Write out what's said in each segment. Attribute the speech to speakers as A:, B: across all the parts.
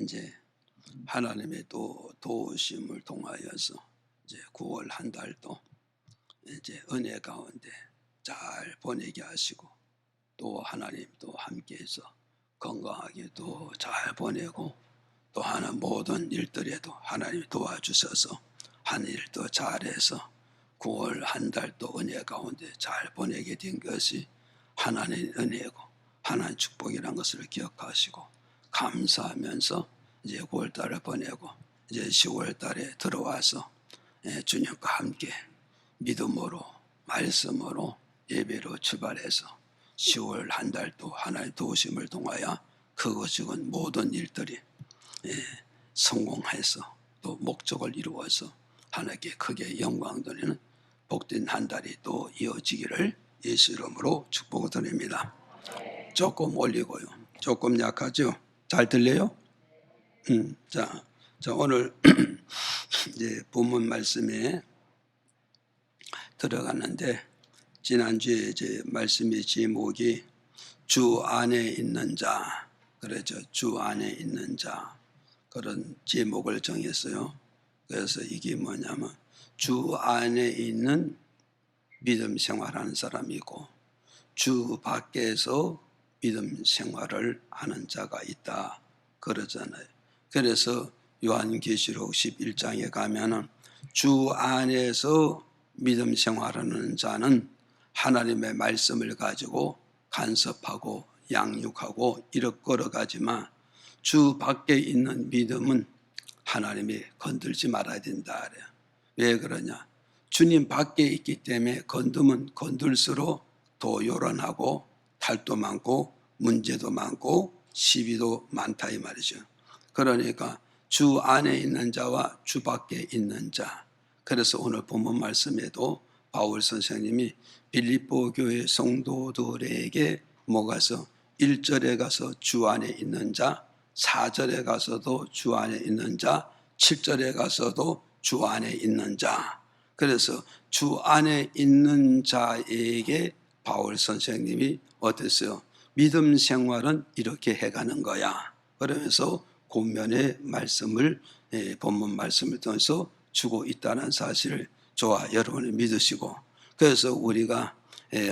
A: 이제 하나님의 또 도우심을 통하여서 이제 9월 한 달도 이제 은혜 가운데 잘 보내게 하시고 또 하나님도 함께해서 건강하게 또 잘 보내고 또 하나 모든 일들에도 하나님이 도와주셔서 한 일도 잘해서 9월 한 달도 은혜 가운데 잘 보내게 된 것이 하나님의 은혜고 하나님의 축복이라는 것을 기억하시고 감사하면서 이제 9월 달을 보내고 이제 10월 달에 들어와서 주님과 함께 믿음으로 말씀으로 예배로 출발해서 10월 한 달도 하나님의 도우심을 통하여 크고 작은 모든 일들이 성공해서 또 목적을 이루어서 하나님께 크게 영광 돌리는 복된 한 달이 또 이어지기를 예수 이름으로 축복을 드립니다. 조금 올리고요. 조금 약하죠? 잘 들려요? 자 오늘 이제 본문 말씀에 들어갔는데 지난주에 이제 말씀의 제목이 주 안에 있는 자, 그렇죠? 주 안에 있는 자 그런 제목을 정했어요. 그래서 이게 뭐냐면 주 안에 있는 믿음 생활하는 사람이 있고 주 밖에서 믿음 생활을 하는 자가 있다 그러잖아요. 그래서 요한계시록 11장에 가면은 주 안에서 믿음 생활하는 자는 하나님의 말씀을 가지고 간섭하고 양육하고 이렇게 걸어가지만 주 밖에 있는 믿음은 하나님이 건들지 말아야 된다 그래요. 왜 그러냐? 주님 밖에 있기 때문에 건드면 건들수록 더 요란하고 탈도 많고 문제도 많고 시비도 많다 이 말이죠. 그러니까 주 안에 있는 자와 주 밖에 있는 자. 그래서 오늘 본문 말씀에도 바울 선생님이 빌립보 교회 성도들에게 뭐가서 1절에 가서 주 안에 있는 자, 4절에 가서도 주 안에 있는 자, 7절에 가서도 주 안에 있는 자. 그래서 주 안에 있는 자에게 바울 선생님이 어땠어요? 믿음 생활은 이렇게 해가는 거야. 그러면서 권면의 말씀을 본문 말씀을 통해서 주고 있다는 사실을 저와 여러분이 믿으시고 그래서 우리가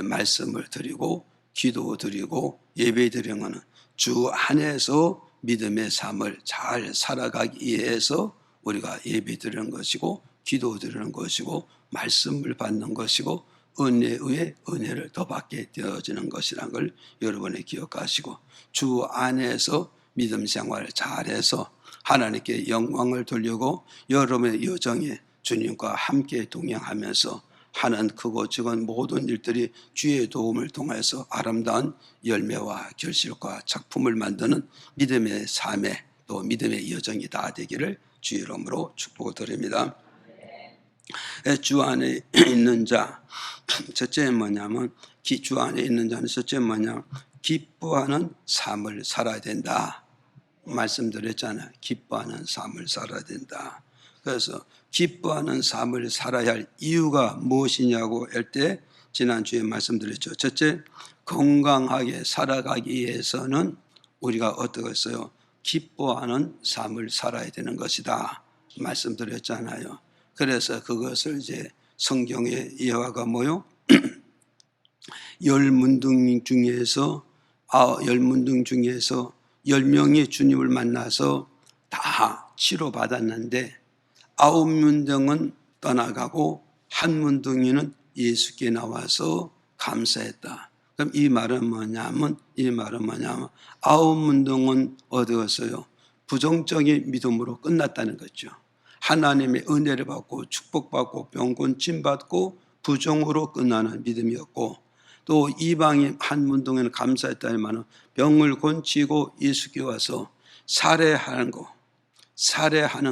A: 말씀을 드리고 기도 드리고 예배 드리는 것은 주 안에서 믿음의 삶을 잘 살아가기 위해서 우리가 예배 드리는 것이고 기도 드리는 것이고 말씀을 받는 것이고 은혜 위에 은혜를 더 받게 되어지는 것이라는 걸 여러분이 기억하시고 주 안에서 믿음 생활을 잘해서 하나님께 영광을 돌리고 여러분의 여정에 주님과 함께 동행하면서 하는 크고 작은 모든 일들이 주의 도움을 통해서 아름다운 열매와 결실과 작품을 만드는 믿음의 삶에 또 믿음의 여정이 다 되기를 주의 이름으로 축복을 드립니다. 주 안에 있는 자 첫째는 뭐냐면 주 안에 있는 자는 첫째는 뭐냐면 기뻐하는 삶을 살아야 된다 말씀드렸잖아요. 기뻐하는 삶을 살아야 된다. 그래서 기뻐하는 삶을 살아야 할 이유가 무엇이냐고 할 때 지난주에 말씀드렸죠. 첫째, 건강하게 살아가기 위해서는 우리가 어떻게 했어요? 기뻐하는 삶을 살아야 되는 것이다 말씀드렸잖아요. 그래서 그것을 이제 성경의 예화가 뭐요? 10문둥 중에서 10명이 주님을 만나서 다 치료받았는데 9문둥은 떠나가고 1문둥이는 예수께 나와서 감사했다. 그럼 이 말은 뭐냐면 9문둥은 어디 갔어요? 부정적인 믿음으로 끝났다는 거죠. 하나님의 은혜를 받고 축복받고 병곤 침받고 부정으로 끝나는 믿음이었고 또 이방인 1문둥에는 감사했다는 말은 병을 고치고 예수께 와서 살해하는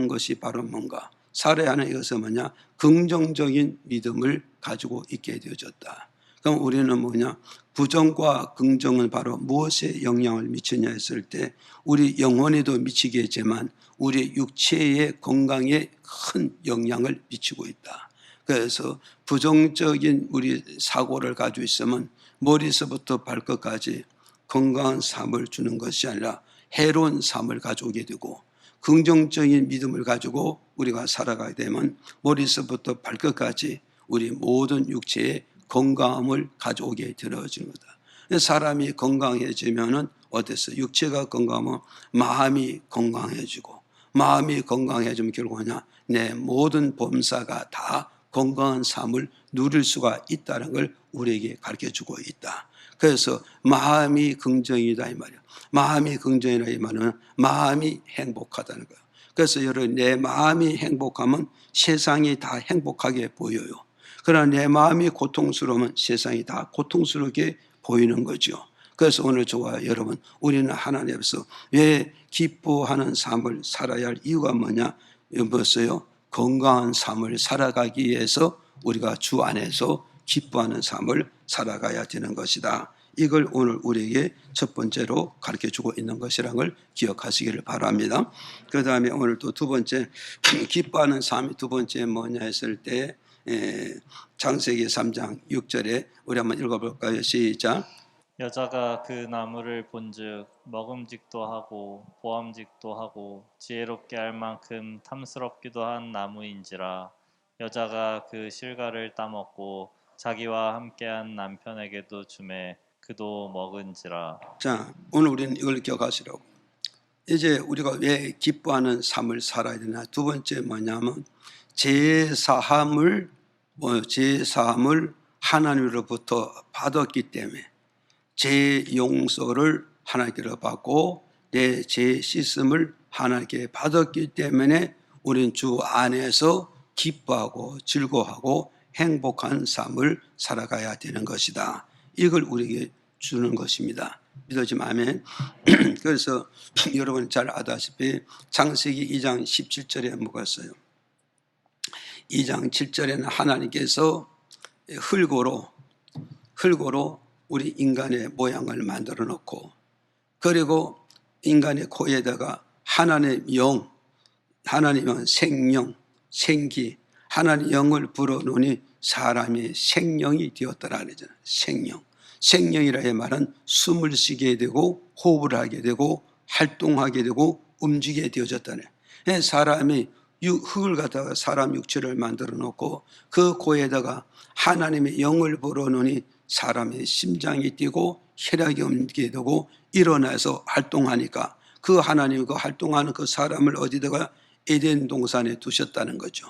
A: 것이 바로 뭔가? 살해하는 이것은 뭐냐? 긍정적인 믿음을 가지고 있게 되어졌다. 그럼 우리는 뭐냐? 부정과 긍정은 바로 무엇에 영향을 미치냐 했을 때 우리 영혼에도 미치겠지만 우리 육체의 건강에 큰 영향을 미치고 있다. 그래서 부정적인 우리 사고를 가지고 있으면 머리서부터 발끝까지 건강한 삶을 주는 것이 아니라 해로운 삶을 가져오게 되고 긍정적인 믿음을 가지고 우리가 살아가게 되면 머리서부터 발끝까지 우리 모든 육체에 건강함을 가져오게 되어지는 거다. 사람이 건강해지면은 어땠어? 육체가 건강하면 마음이 건강해지고, 마음이 건강해지면 결국 뭐냐? 내 모든 범사가 다 건강한 삶을 누릴 수가 있다는 걸 우리에게 가르쳐주고 있다. 그래서 마음이 긍정이다 이 말이야. 마음이 긍정이라 이 말은 마음이 행복하다는 거야. 그래서 여러분, 내 마음이 행복하면 세상이 다 행복하게 보여요. 그러나 내 마음이 고통스러우면 세상이 다 고통스럽게 보이는 거죠. 그래서 오늘 저와 여러분, 우리는 하나님 앞에서 왜 기뻐하는 삶을 살아야 할 이유가 뭐냐? 여보세요. 건강한 삶을 살아가기 위해서 우리가 주 안에서 기뻐하는 삶을 살아가야 되는 것이다. 이걸 오늘 우리에게 첫 번째로 가르쳐주고 있는 것이라는 걸 기억하시기를 바랍니다. 그 다음에 오늘 또 두 번째, 기뻐하는 삶이 두 번째 뭐냐 했을 때 창세기 3장 6절에 우리 한번 읽어볼까요? 시작.
B: 여자가 그 나무를 본즉 먹음직도 하고 보암직도 하고 지혜롭게 할 만큼 탐스럽기도 한 나무인지라. 여자가 그 실과를 따먹고 자기와 함께한 남편에게도 주매 그도 먹은지라.
A: 자, 오늘 우리는 이걸 기억하시라고. 이제 우리가 왜 기뻐하는 삶을 살아야 되나? 두 번째 뭐냐면 제사함을 하나님으로부터 받았기 때문에 제 용서를 하나님께로 받고 내 죄 씻음을 하나님께 받았기 때문에 우리는 주 안에서 기뻐하고 즐거워하고 행복한 삶을 살아가야 되는 것이다. 이걸 우리에게 주는 것입니다. 믿어지면 아멘. 그래서 여러분 잘 아다시피 창세기 2장 17절에 뭐가 있어요? 2장 7절에는 하나님께서 흙으로 우리 인간의 모양을 만들어 놓고, 그리고 인간의 코에다가 하나님의 영, 하나님의 생명, 생기, 하나님의 영을 불어넣으니 사람이 생명이 되었더라 그러잖아요. 생명이라의 말은 숨을 쉬게 되고 호흡을 하게 되고 활동하게 되고 움직이게 되어졌다네. 사람이 흙을 갖다가 사람 육체를 만들어 놓고 그 코에다가 하나님의 영을 불어넣으니 사람의 심장이 뛰고 혈액이 움직이게 되고 일어나서 활동하니까 그 하나님 그 활동하는 그 사람을 어디다가 에덴 동산에 두셨다는 거죠.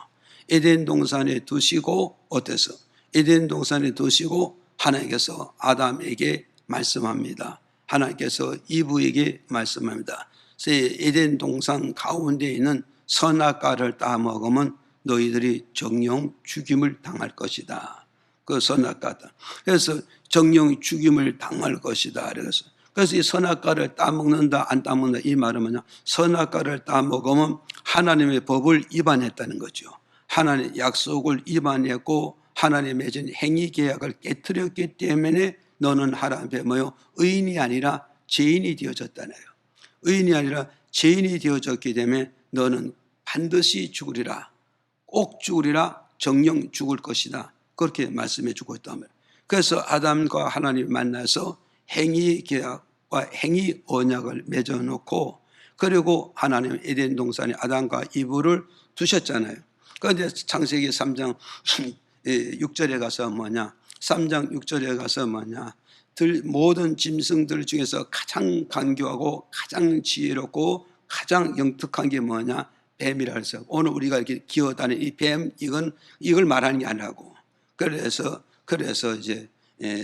A: 에덴 동산에 두시고 어때서? 에덴 동산에 두시고 하나님께서 아담에게 말씀합니다. 하나님께서 이브에게 말씀합니다. 에덴 동산 가운데 있는 선악과를 따먹으면 너희들이 정령 죽임을 당할 것이다. 그 선악과다. 그래서 정령 죽임을 당할 것이다. 그래서 이 선악과를 따먹는다 안 따먹는다 이 말은 뭐냐? 선악과를 따먹으면 하나님의 법을 위반했다는 거죠. 하나님의 약속을 위반했고 하나님 맺은 행위 계약을 깨뜨렸기 때문에 너는 하나님의 뭐요? 의인이 아니라 죄인이 되어졌다네요. 의인이 아니라 죄인이 되어졌기 때문에 너는 반드시 죽으리라. 꼭 죽으리라. 정령 죽을 것이다. 그렇게 말씀해 주고 있단 말이에요. 그래서 아담과 하나님 만나서 행위 계약과 행위 언약을 맺어놓고 그리고 하나님 에덴 동산에 아담과 이브를 두셨잖아요. 그런데 창세기 3장 6절에 가서 뭐냐? 3장 6절에 가서 뭐냐? 모든 짐승들 중에서 가장 간교하고 가장 지혜롭고 가장 영특한 게 뭐냐? 뱀이라 해서 오늘 우리가 이렇게 기어다니는 이 뱀 이걸 말하는 게 아니라고. 그래서 이제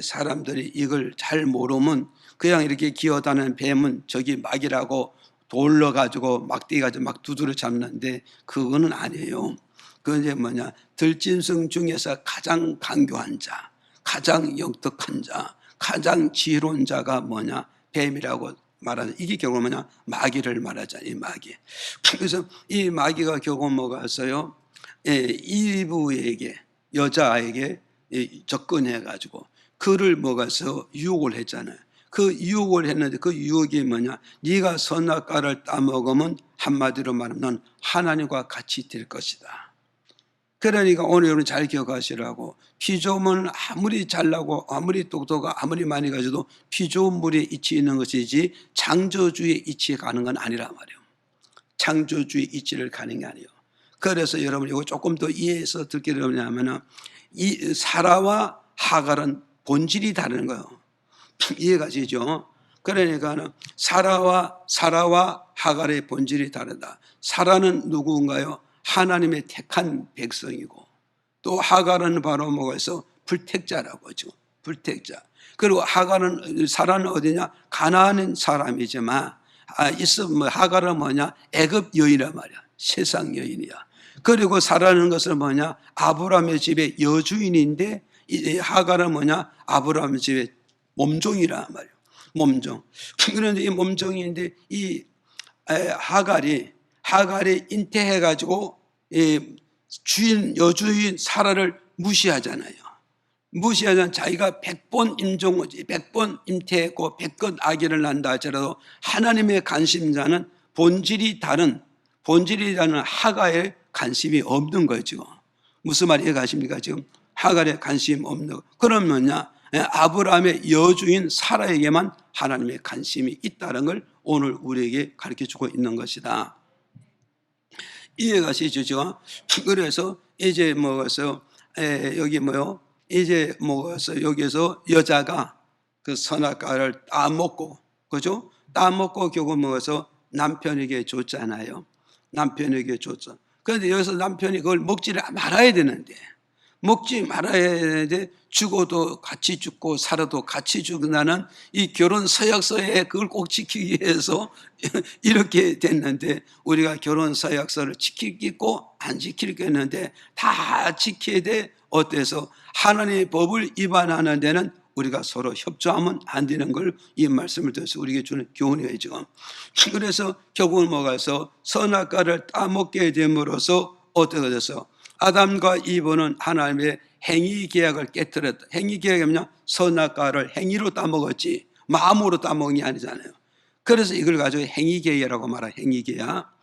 A: 사람들이 이걸 잘 모르면 그냥 이렇게 기어다니는 뱀은 저기 막이라고 돌러 가지고 막대기 가지고 막 두드려 잡는데 그거는 아니에요. 그건 이제 뭐냐? 들짐승 중에서 가장 간교한 자, 가장 영특한 자, 가장 지혜로운 자가 뭐냐? 뱀이라고 말하는 이게 결국 뭐냐? 마귀를 말하잖아요. 이 마귀. 그래서 이 마귀가 결국 뭐가 있어요? 이브에게 여자에게 접근해 가지고 그를 뭐가서 유혹을 했잖아요. 그 유혹을 했는데 그 유혹이 뭐냐? 네가 선악과를 따먹으면 한마디로 말하면 하나님과 같이 될 것이다. 그러니까 오늘 여러분 잘 기억하시라고. 피 좋으면 아무리 잘나고 아무리 똑똑하고 아무리 많이 가져도 피 좋은 물에 이치 있는 것이지 창조주의 이치에 가는 건 아니란 말이에요. 창조주의 이치를 가는 게 아니에요. 그래서 여러분 이거 조금 더 이해해서 듣게 되냐면은 이 사라와 하갈은 본질이 다른 거예요. 이해가 되죠? 그러니까는 사라와 하갈의 본질이 다르다. 사라는 누구인가요? 하나님의 택한 백성이고, 또 하갈은 바로 뭐가서 불택자라고 하죠. 불택자. 그리고 사라는 어디냐? 가나안 사람이지만 하갈은 뭐냐? 애굽 여인이란 말이야. 세상 여인이야. 그리고 사라는 것은 뭐냐? 아브라함의 집의 여주인인데, 이 하갈은 뭐냐? 아브라함의 집의 몸종이란 말이에요. 몸종. 그런데 이 몸종인데 이 하갈이 잉태해가지고 여주인 사라를 무시하잖아요. 무시하잖아요. 자기가 100번 잉태했고 100건 아기를 낳는다 하더라도 하나님의 관심자는 본질이 다른 하갈에 관심이 없는 거예요. 지금 무슨 말이 가십니까? 지금 하갈에 관심 없는 거. 그럼 뭐냐? 아브라함의 여주인 사라에게만 하나님의 관심이 있다는 걸 오늘 우리에게 가르쳐주고 있는 것이다. 이해가 되시죠? 그래서 이제 먹어서 여기 뭐요? 이제 먹어서 여기서 여자가 그 선악과를 따먹고, 그죠? 따먹고 결국 먹어서 남편에게 줬잖아요. 남편에게 줬죠. 그런데 여기서 남편이 그걸 먹지를 말아야 되는데, 먹지 말아야 되는데 죽어도 같이 죽고 살아도 같이 죽는다는 이 결혼 서약서에 그걸 꼭 지키기 위해서 이렇게 됐는데, 우리가 결혼 서약서를 지키겠고 안 지키겠는데 다 지켜야 돼. 어때서 하나님의 법을 위반하는 데는 우리가 서로 협조하면 안 되는 걸 이 말씀을 통해서 우리에게 주는 교훈이에요. 지금 그래서 결국은 뭐가서 선악과를 따먹게 됨으로써 어떻게 돼서 아담과 이브는 하나님의 행위 계약을 깨뜨렸다. 행위 계약이 뭐냐? 선악과를 행위로 따먹었지 마음으로 따먹은 게 아니잖아요. 그래서 이걸 가지고 행위 계약이라고 말해요. 행위 계약.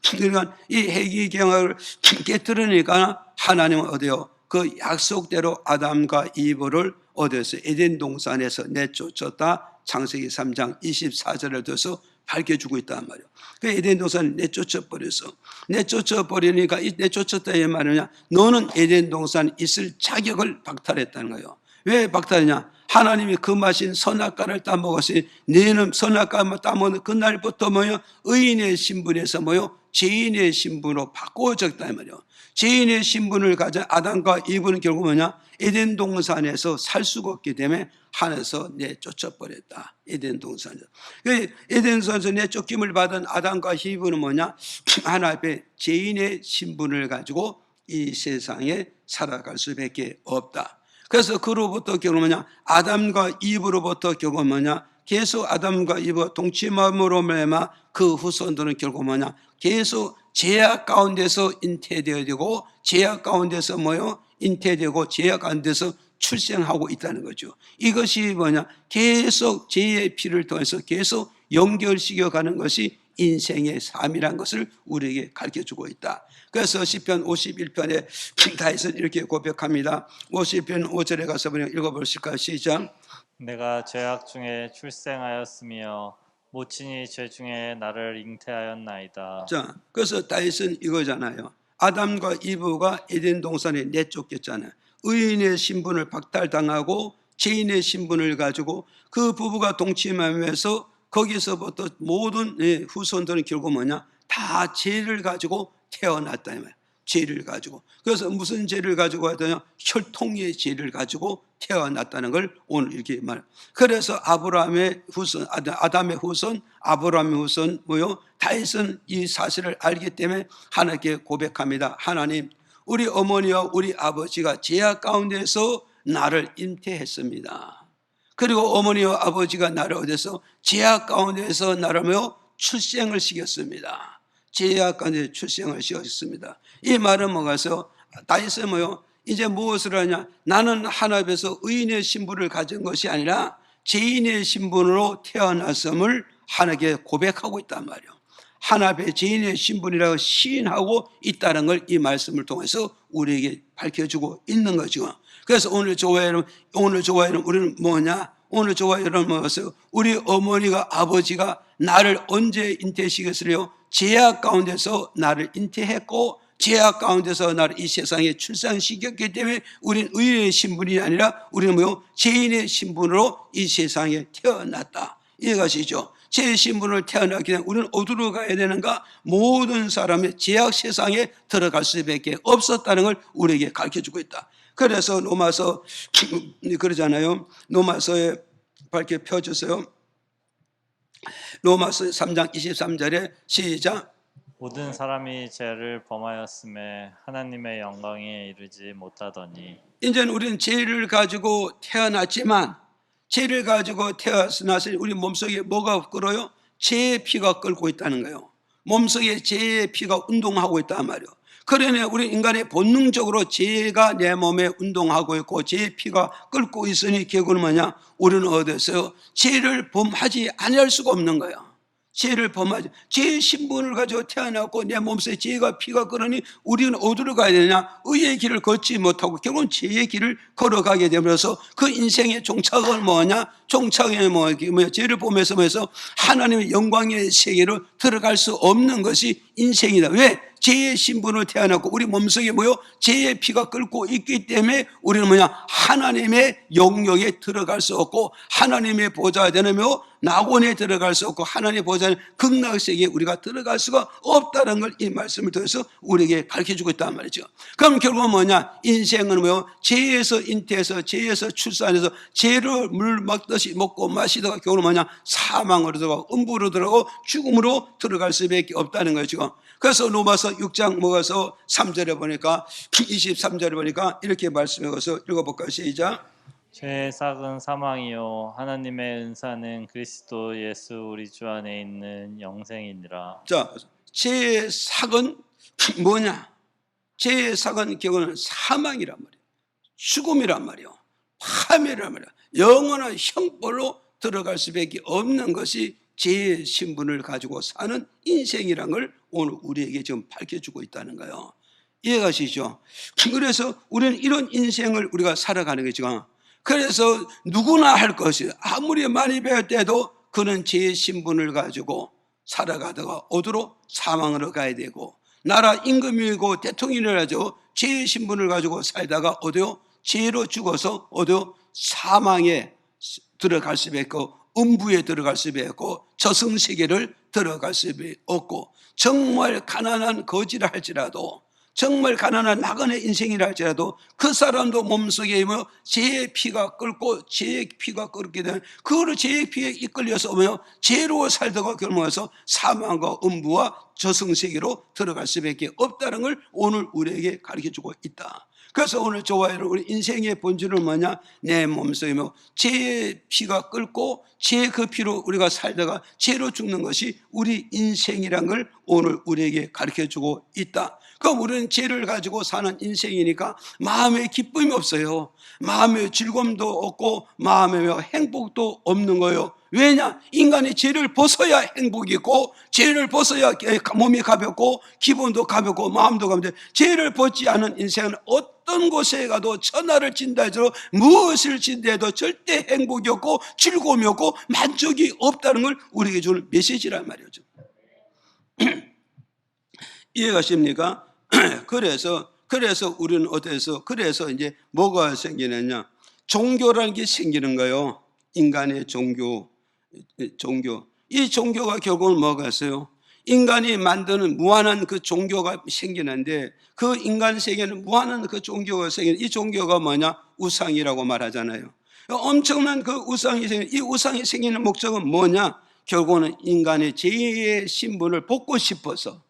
A: 그러니까 이 행위 계약을 깨뜨리니까 하나님은 어디요? 그 약속대로 아담과 이브를 어디서 에덴 동산에서 내쫓았다. 창세기 3장 24절을 둬서 밝혀주고 있단 말이에요. 그 에덴 동산을 내쫓아버렸어. 내쫓아버리니까 이 내쫓았다 이 말이냐? 너는 에덴 동산에 있을 자격을 박탈했다는 거예요. 왜 박탈했냐? 하나님이 금하신 선악과를 따먹었으니 너는 선악과만 따먹는 그날부터 뭐요? 의인의 신분에서 뭐요? 죄인의 신분으로 바꿔졌다 이 말이에요. 죄인의 신분을 가진 아담과 이브는 결국 뭐냐? 에덴 동산에서 살 수가 없기 때문에 하늘에서 내쫓아버렸다. 에덴 동산에서. 에덴 동산에서 내쫓김을 받은 아담과 이브는 뭐냐? 하나님 앞에 죄인의 신분을 가지고 이 세상에 살아갈 수밖에 없다. 그래서 그로부터 결국 뭐냐? 아담과 이브로부터 결국 뭐냐? 계속 아담과 이브가 동침함으로 말미암아 그 후손들은 결국 뭐냐? 계속 죄악 가운데서 잉태되어야 되고 죄악 가운데서 뭐요? 잉태되고 죄악 가운데서 출생하고 있다는 거죠. 이것이 뭐냐? 계속 죄의 피를 통해서 계속 연결시켜 가는 것이 인생의 삶이란 것을 우리에게 가르쳐주고 있다. 그래서 시편 51편에 다윗은 이렇게 고백합니다. 51편 5절에 가서 읽어보실까요? 시작.
B: 내가 죄악 중에 출생하였으며 모친이 죄 중에 나를 잉태하였나이다.
A: 자, 그래서 다윗은 이거잖아요. 아담과 이브가 에덴 동산에 내쫓겼잖아요. 의인의 신분을 박탈당하고 죄인의 신분을 가지고 그 부부가 동침하면서 거기서부터 모든 후손들은 결국 뭐냐? 다 죄를 가지고 태어났다 이 말이에요. 죄를 가지고. 그래서 무슨 죄를 가지고 하더냐? 혈통의 죄를 가지고 태어났다는 걸 오늘 이렇게 말해요. 그래서 아브라함의 후손, 아담의 후손, 아브라함의 후손 뭐요? 다윗은 이 사실을 알기 때문에 하나님께 고백합니다. 하나님, 우리 어머니와 우리 아버지가 죄악 가운데서 나를 잉태했습니다. 그리고 어머니와 아버지가 나를 어디서 죄악 가운데서 나를 뭐요? 출생을 시켰습니다. 죄악 가운데 출생을 시켰습니다. 이 말은 뭐가서 다윗은 뭐요? 이제 무엇을 하냐? 나는 하나님께서 의인의 신분을 가진 것이 아니라 죄인의 신분으로 태어났음을 하나님께 고백하고 있단 말이에요. 하나님의 죄인의 신분이라고 시인하고 있다는 걸 이 말씀을 통해서 우리에게 밝혀주고 있는 거죠. 그래서 오늘 조화에는 우리는 뭐냐? 오늘 조화에는 뭐였어요? 우리 어머니가 아버지가 나를 언제 잉태시켰으려? 죄악 가운데서 나를 잉태했고 죄악 가운데서 나를 이 세상에 출산시켰기 때문에 우리는 의인의 신분이 아니라 우리는 뭐요? 죄인의 신분으로 이 세상에 태어났다. 이해가시죠? 죄의 신분을 태어났기 때문에 우리는 어디로 가야 되는가? 모든 사람의 죄악 세상에 들어갈 수밖에 없었다는 걸 우리에게 가르쳐주고 있다. 그래서 로마서 그러잖아요. 로마서에 밝게 펴주세요. 로마서 3장 23절에 시작.
B: 모든 사람이 죄를 범하였음에 하나님의 영광에 이르지 못하더니
A: 이제는 우리는 죄를 가지고 태어났지만 죄를 가지고 태어나서 우리 몸속에 뭐가 끓어요? 죄의 피가 끓고 있다는 거예요. 몸속에 죄의 피가 운동하고 있단 말이에요. 그러니 우리 인간의 본능적으로 죄가 내 몸에 운동하고 있고 죄의 피가 끓고 있으니 결국은 뭐냐? 우리는 어디서요? 죄를 범하지 않을 수가 없는 거예요. 죄를 범하지, 죄의 신분을 가지고 태어났고 내 몸속에 죄가 피가 끓으니 우리는 어디로 가야 되냐? 의의 길을 걷지 못하고 결국은 죄의 길을 걸어가게 되면서 그 인생의 종착은 뭐냐? 종착이 뭐야? 죄를 범해서 하나님의 영광의 세계로 들어갈 수 없는 것이 인생이다. 왜? 죄의 신분을 태어났고 우리 몸속에 뭐요? 죄의 피가 끓고 있기 때문에 우리는 뭐냐? 하나님의 영역에 들어갈 수 없고 하나님의 보좌가 되는 낙원에 들어갈 수 없고 하나님의 보좌는 극락세계에 우리가 들어갈 수가 없다는 걸 이 말씀을 통해서 우리에게 가르쳐주고 있단 말이죠. 그럼 결국은 뭐냐? 인생은 뭐요? 죄에서 잉태해서 죄에서 출산해서 죄를 물 먹듯이 먹고 마시다가 결국은 뭐냐? 사망으로 들어가고 음부로 들어가고 죽음으로 들어갈 수밖에 없다는 거죠. 그래서 로마서 6장 먹어서 3절에 보니까 23절에 보니까 이렇게 말씀해서 읽어볼까요? 시작.
B: 죄의 삭은 사망이요 하나님의 은사는 그리스도 예수 우리 주 안에 있는 영생이니라.
A: 자, 죄의 삭은 뭐냐? 죄의 삭은 결국은 사망이란 말이에요. 죽음이란 말이에요. 파멸이란 말이에요. 영원한 형벌로 들어갈 수밖에 없는 것이 죄의 신분을 가지고 사는 인생이란 걸 오늘 우리에게 지금 밝혀주고 있다는 거예요. 이해가시죠? 그래서 우리는 이런 인생을 우리가 살아가는 거죠. 그래서 누구나 할 것이 아무리 많이 배울 때도 그는 죄의 신분을 가지고 살아가다가 어디로? 사망으로 가야 되고 나라 임금이고 대통령이라도 죄의 신분을 가지고 살다가 어디요? 죄로 죽어서 어디요? 사망에 들어갈 수밖에 없고 음부에 들어갈 수밖에 없고 저승세계를 들어갈 수밖에 없고 정말 가난한 거지라 할지라도 정말 가난한 나그네 인생이라 할지라도 그 사람도 몸속에 죄의 피가 끓고 죄의 피가 끓게 되면 그거를 죄의 피에 이끌려서 죄로 살다가 결국에서 사망과 음부와 저승세계로 들어갈 수밖에 없다는 걸 오늘 우리에게 가르쳐주고 있다. 그래서 오늘 저와 여러분 우리 인생의 본질은 뭐냐? 내 몸속에 죄의 피가 끓고 죄의 그 피로 우리가 살다가 죄로 죽는 것이 우리 인생이란 걸 오늘 우리에게 가르쳐주고 있다. 그럼 우리는 죄를 가지고 사는 인생이니까 마음에 기쁨이 없어요. 마음에 즐거움도 없고 마음에 행복도 없는 거예요. 왜냐? 인간이 죄를 벗어야 행복이 있고 죄를 벗어야 몸이 가볍고 기분도 가볍고 마음도 가볍고 죄를 벗지 않은 인생은 어떤 곳에 가도 천하를 진다 해도 무엇을 진다 해도 절대 행복이 없고 즐거움이 없고 만족이 없다는 걸 우리에게 주는 메시지란 말이죠. 이해가십니까? 그래서 우리는 어때서 그래서 이제 뭐가 생기느냐? 종교라는 게 생기는 거예요. 인간의 종교. 이 종교가 결국은 뭐가 있어요? 인간이 만드는 무한한 그 종교가 생기는데 그 인간 세계는 무한한 그 종교가 생기는 이 종교가 뭐냐? 우상이라고 말하잖아요. 엄청난 그 우상이 생기는 이 우상이 생기는 목적은 뭐냐? 결국은 인간의 죄의 신분을 벗고 싶어서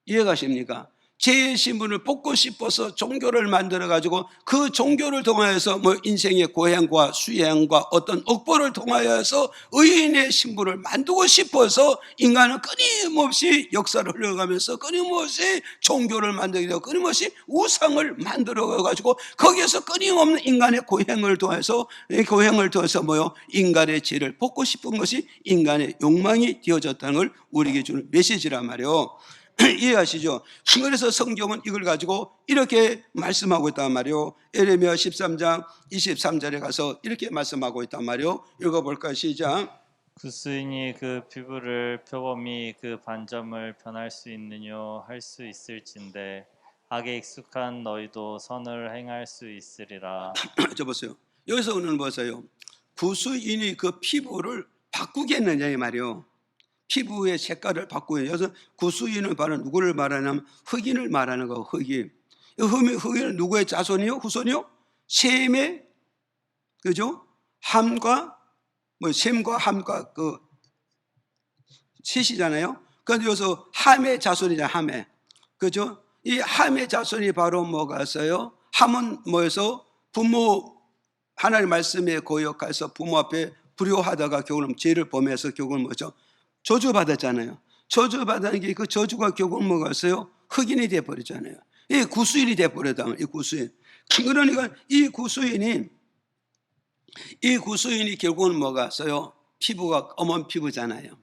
A: 이해가십니까? 죄의 신분을 벗고 싶어서 종교를 만들어가지고 그 종교를 통하여서 인생의 고행과 수행과 어떤 억보를 통하여서 의인의 신분을 만들고 싶어서 인간은 끊임없이 역사를 흘러가면서 끊임없이 종교를 만들게 되고 끊임없이 우상을 만들어가지고 거기에서 끊임없는 인간의 고행을 통해서 인간의 죄를 벗고 싶은 것이 인간의 욕망이 되어졌다는 걸 우리에게 주는 메시지란 말이에요. 이해하시죠? 그래서 성경은 이걸 가지고 이렇게 말씀하고 있단 말이에요. 예레미야 13장 23절에 가서 이렇게 말씀하고 있단 말이에요. 읽어볼까요? 시작.
B: 구스인이 그 피부를 표범이 그 반점을 변할 수 있느뇨 할 수 있을진데 악에 익숙한 너희도 선을 행할 수 있으리라.
A: 저 보세요. 여기서 오늘 보세요. 구수인이 그 피부를 바꾸겠느냐 이 말이요. 피부의 색깔을 바꾸요. 여기서 구수인은 바로 누구를 말하냐면 흑인을 말하는 거. 흑인. 흑인은 누구의 자손이요? 후손이요? 셈의, 그죠? 함과 셈과 함과 그 셋이잖아요. 그런데 여기서 함의 자손이잖아요. 함의, 그죠? 이 함의 자손이 바로 뭐가서요? 함은 뭐여서 부모, 하나님 말씀에 거역해서 부모 앞에 불효하다가 결국은 죄를 범해서 결국은 뭐죠? 저주받았잖아요. 저주받은 게 그 저주가 결국은 뭐가서요? 흑인이 돼버리잖아요. 이 구수인이 돼버렸다. 이 구수인. 그러니까 이 구수인이 결국은 뭐가서요? 피부가 검은 피부잖아요.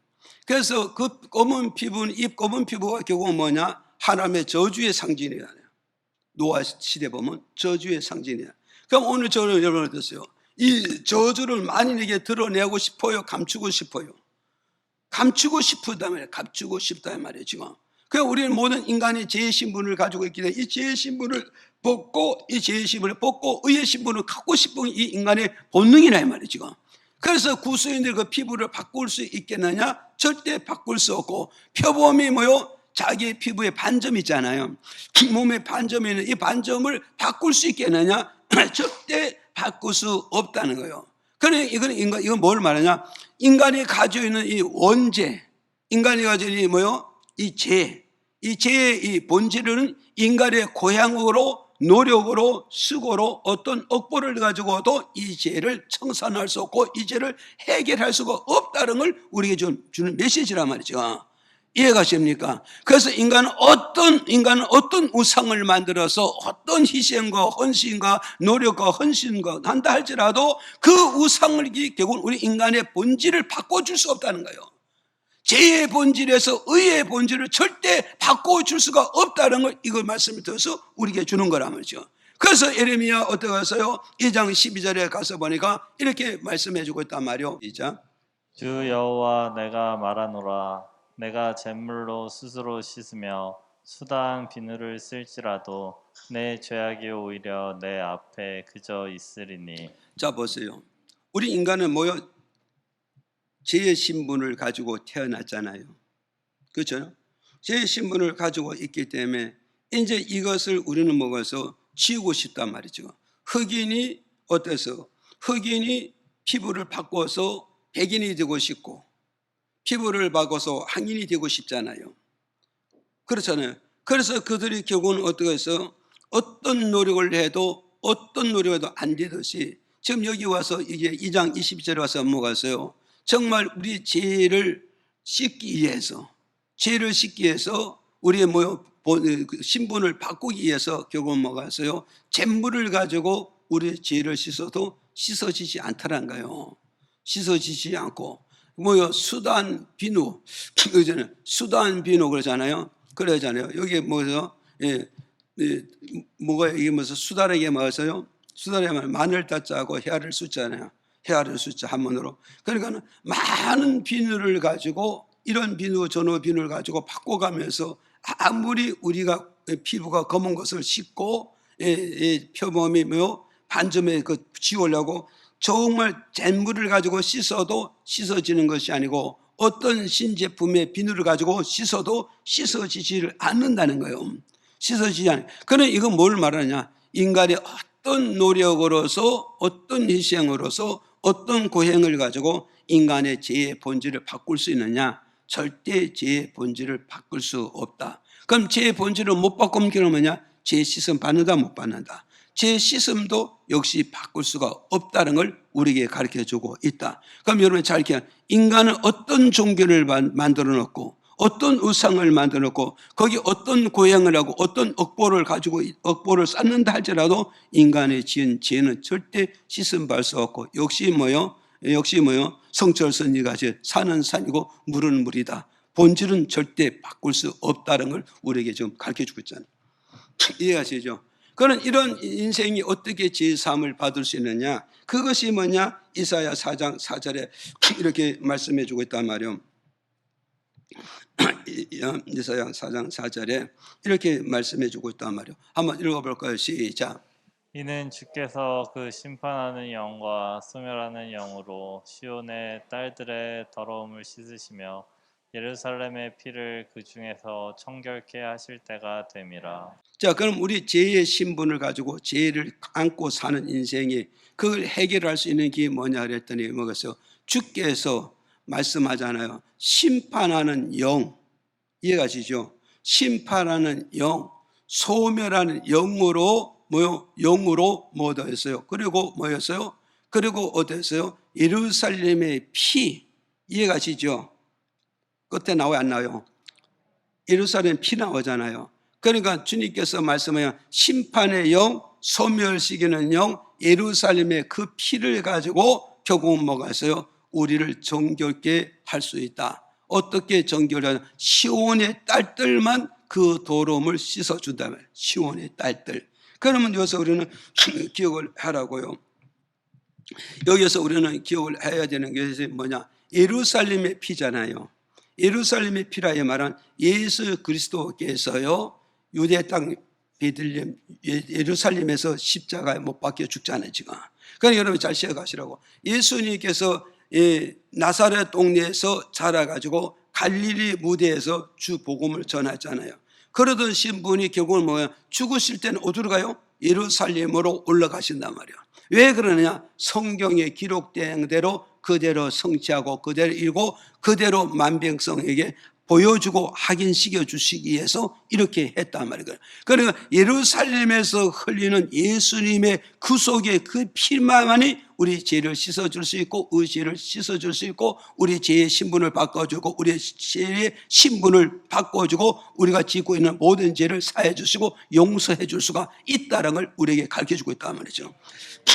A: 그래서 그 검은 피부는, 이 검은 피부가 결국은 뭐냐? 하나님의 저주의 상징이에요. 노아 시대 보면 저주의 상징이에요. 그럼 오늘 저는 여러분 어떠세요? 이 저주를 만인에게 드러내고 싶어요? 감추고 싶어요? 감추고 싶다 말이에요. 감추고 싶다 말이에요. 지금. 그러니까 우리는 모든 인간이 죄의 신분을 가지고 있기 때문에 이 죄의 신분을 벗고, 이 죄의 신분을 벗고 의의 신분을 갖고 싶은 이 인간의 본능이라 이 말이에요. 지금. 그래서 구수인들 그 피부를 바꿀 수 있겠느냐? 절대 바꿀 수 없고, 표범이 뭐요? 자기의 피부에 반점이 있잖아요. 몸에 반점이 있는 이 반점을 바꿀 수 있겠느냐? 절대 바꿀 수 없다는 거예요. 그러니까 이건 뭘 말하냐? 인간이 가지고 있는 이 원죄, 인간이 가지고 있는 뭐요? 이 죄의 이 본질은 인간의 고향으로, 노력으로, 수고로 어떤 억보를 가지고도 이 죄를 청산할 수 없고 이 죄를 해결할 수가 없다는 걸 우리에게 주는 메시지란 말이죠. 이해가십니까? 그래서 인간은 어떤 우상을 만들어서 어떤 희생과 헌신과 노력과 헌신과 한다 할지라도 그 우상을 결국은 우리 인간의 본질을 바꿔줄 수 없다는 거예요. 죄의 본질에서 의의 본질을 절대 바꿔줄 수가 없다는 걸 이걸 말씀을 들어서 우리에게 주는 거란 말이죠. 그래서 예레미야 어떻게 가서요? 2장 12절에 가서 보니까 이렇게 말씀해 주고 있단 말이요. 시작.
B: 주 여호와 내가 말하노라. 내가 잿물로 스스로 씻으며 수다한 비누를 쓸지라도 내 죄악이 오히려 내 앞에 그저 있으리니.
A: 자 보세요. 우리 인간은 뭐요? 죄의 신분을 가지고 태어났잖아요. 그렇죠? 죄의 신분을 가지고 있기 때문에 이제 이것을 우리는 먹어서 지우고 싶단 말이죠. 흑인이 어때서? 흑인이 피부를 바꿔서 백인이 되고 싶고 피부를 바꿔서 황인이 되고 싶잖아요. 그렇잖아요. 그래서 그들이 결국은 어떻게 해서 어떤 노력을 해도 안 되듯이 지금 여기 와서 이게 2장 22절에 와서 뭐가서요? 정말 우리 죄를 씻기 위해서 우리의 신분을 바꾸기 위해서 결국은 뭐가서요? 잿물을 가지고 우리의 죄를 씻어도 씻어지지 않더란 거예요. 씻어지지 않고 수단 비누 그러잖아요. 수단 비누 그러잖아요. 여기에 뭐가 이게 무슨 수달에게 뭐서요? 수달에 마늘 따자고 헤아를 숫자잖아요. 헤아를 숫자 한문으로. 그러니까 많은 비누를 가지고 이런 비누 전후 비누를 가지고 바꿔가면서 아무리 우리가 피부가 검은 것을 씻고 표범이 반점에 지우려고 정말 잿물을 가지고 씻어도 씻어지는 것이 아니고 어떤 신제품의 비누를 가지고 씻어도 씻어지지를 않는다는 거예요. 씻어지지 않아요. 그러면 이건 뭘 말하냐? 인간의 어떤 노력으로서 어떤 희생으로서 어떤 고행을 가지고 인간의 죄의 본질을 바꿀 수 있느냐? 절대 죄의 본질을 바꿀 수 없다. 그럼 죄의 본질을 못 바꾸면 뭐냐? 죄 씻음 받는다 못 받는다. 죄 씻음도 역시 바꿀 수가 없다는 걸 우리에게 가르쳐주고 있다. 그럼 여러분 잘 기억해. 인간은 어떤 종교를 만들어 놓고 어떤 우상을 만들어 놓고 거기 어떤 고행을 하고 어떤 억보를 가지고 억보를 쌓는다 할지라도 인간의 지은 죄는 절대 씻음 받을 수 없고 역시 성철선지가 산은 산이고 물은 물이다. 본질은 절대 바꿀 수 없다는 걸 우리에게 지금 가르쳐주고 있잖아요. 이해하시죠? 그런 이런 인생이 어떻게 제사함을 받을 수 있느냐? 그것이 뭐냐? 이사야 4장 4절에 이렇게 말씀해 주고 있단 말이에요. 이사야 4장 4절에 이렇게 말씀해 주고 있단 말이에요. 한번 읽어볼까요? 시작.
B: 이는 주께서 그 심판하는 영과 소멸하는 영으로 시온의 딸들의 더러움을 씻으시며 예루살렘의 피를 그 중에서 청결케 하실 때가 됨이라.
A: 자, 그럼 우리 죄의 신분을 가지고 죄를 안고 사는 인생이 그걸 해결할 수 있는 게 뭐냐 그랬더니 뭐겠어요? 주께서 말씀하잖아요. 심판하는 영, 이해가시죠? 심판하는 영, 소멸하는 영으로 뭐요? 영으로 뭐 더했어요? 그리고 뭐였어요? 그리고 어땠어요? 예루살렘의 피, 이해가시죠? 끝에 나와요, 안 나와요? 예루살렘 피 나오잖아요. 그러니까 주님께서 말씀하여 심판의 영, 소멸시키는 영, 예루살렘의 그 피를 가지고 결국은 뭐가 있어요? 우리를 정결케 할 수 있다. 어떻게 정결하냐? 시온의 딸들만 그 더러움을 씻어준다 말이에요. 시온의 딸들. 그러면 여기서 우리는 기억을 하라고요. 여기서 우리는 기억을 해야 되는 것이 뭐냐? 예루살렘의 피잖아요. 예루살렘의 피라 이 말은 예수 그리스도께서요 유대 땅 베들레헴 예루살렘에서 십자가에 못 박혀 죽잖아요 지금. 그러니까 여러분 잘 기억하시라고. 예수님께서 나사렛 동네에서 자라가지고 갈릴리 무대에서 주 복음을 전했잖아요. 그러던 신분이 결국은 뭐예요? 죽으실 때는 어디로 가요? 예루살렘으로 올라가신단 말이에요. 왜 그러느냐? 성경에 기록된 대로 그대로 성취하고 그대로 이루고 그대로 만병성에게 보여주고 확인시켜 주시기 위해서 이렇게 했단 말이에요. 그러니까 예루살렘에서 흘리는 예수님의 구속의 그 피만이 우리 죄를 씻어줄 수 있고 의죄를 씻어줄 수 있고 우리 죄의 신분을 바꿔주고 우리 죄의 신분을 바꿔주고 우리가 짓고 있는 모든 죄를 사해 주시고 용서해 줄 수가 있다는 걸 우리에게 가르쳐주고 있단 말이죠.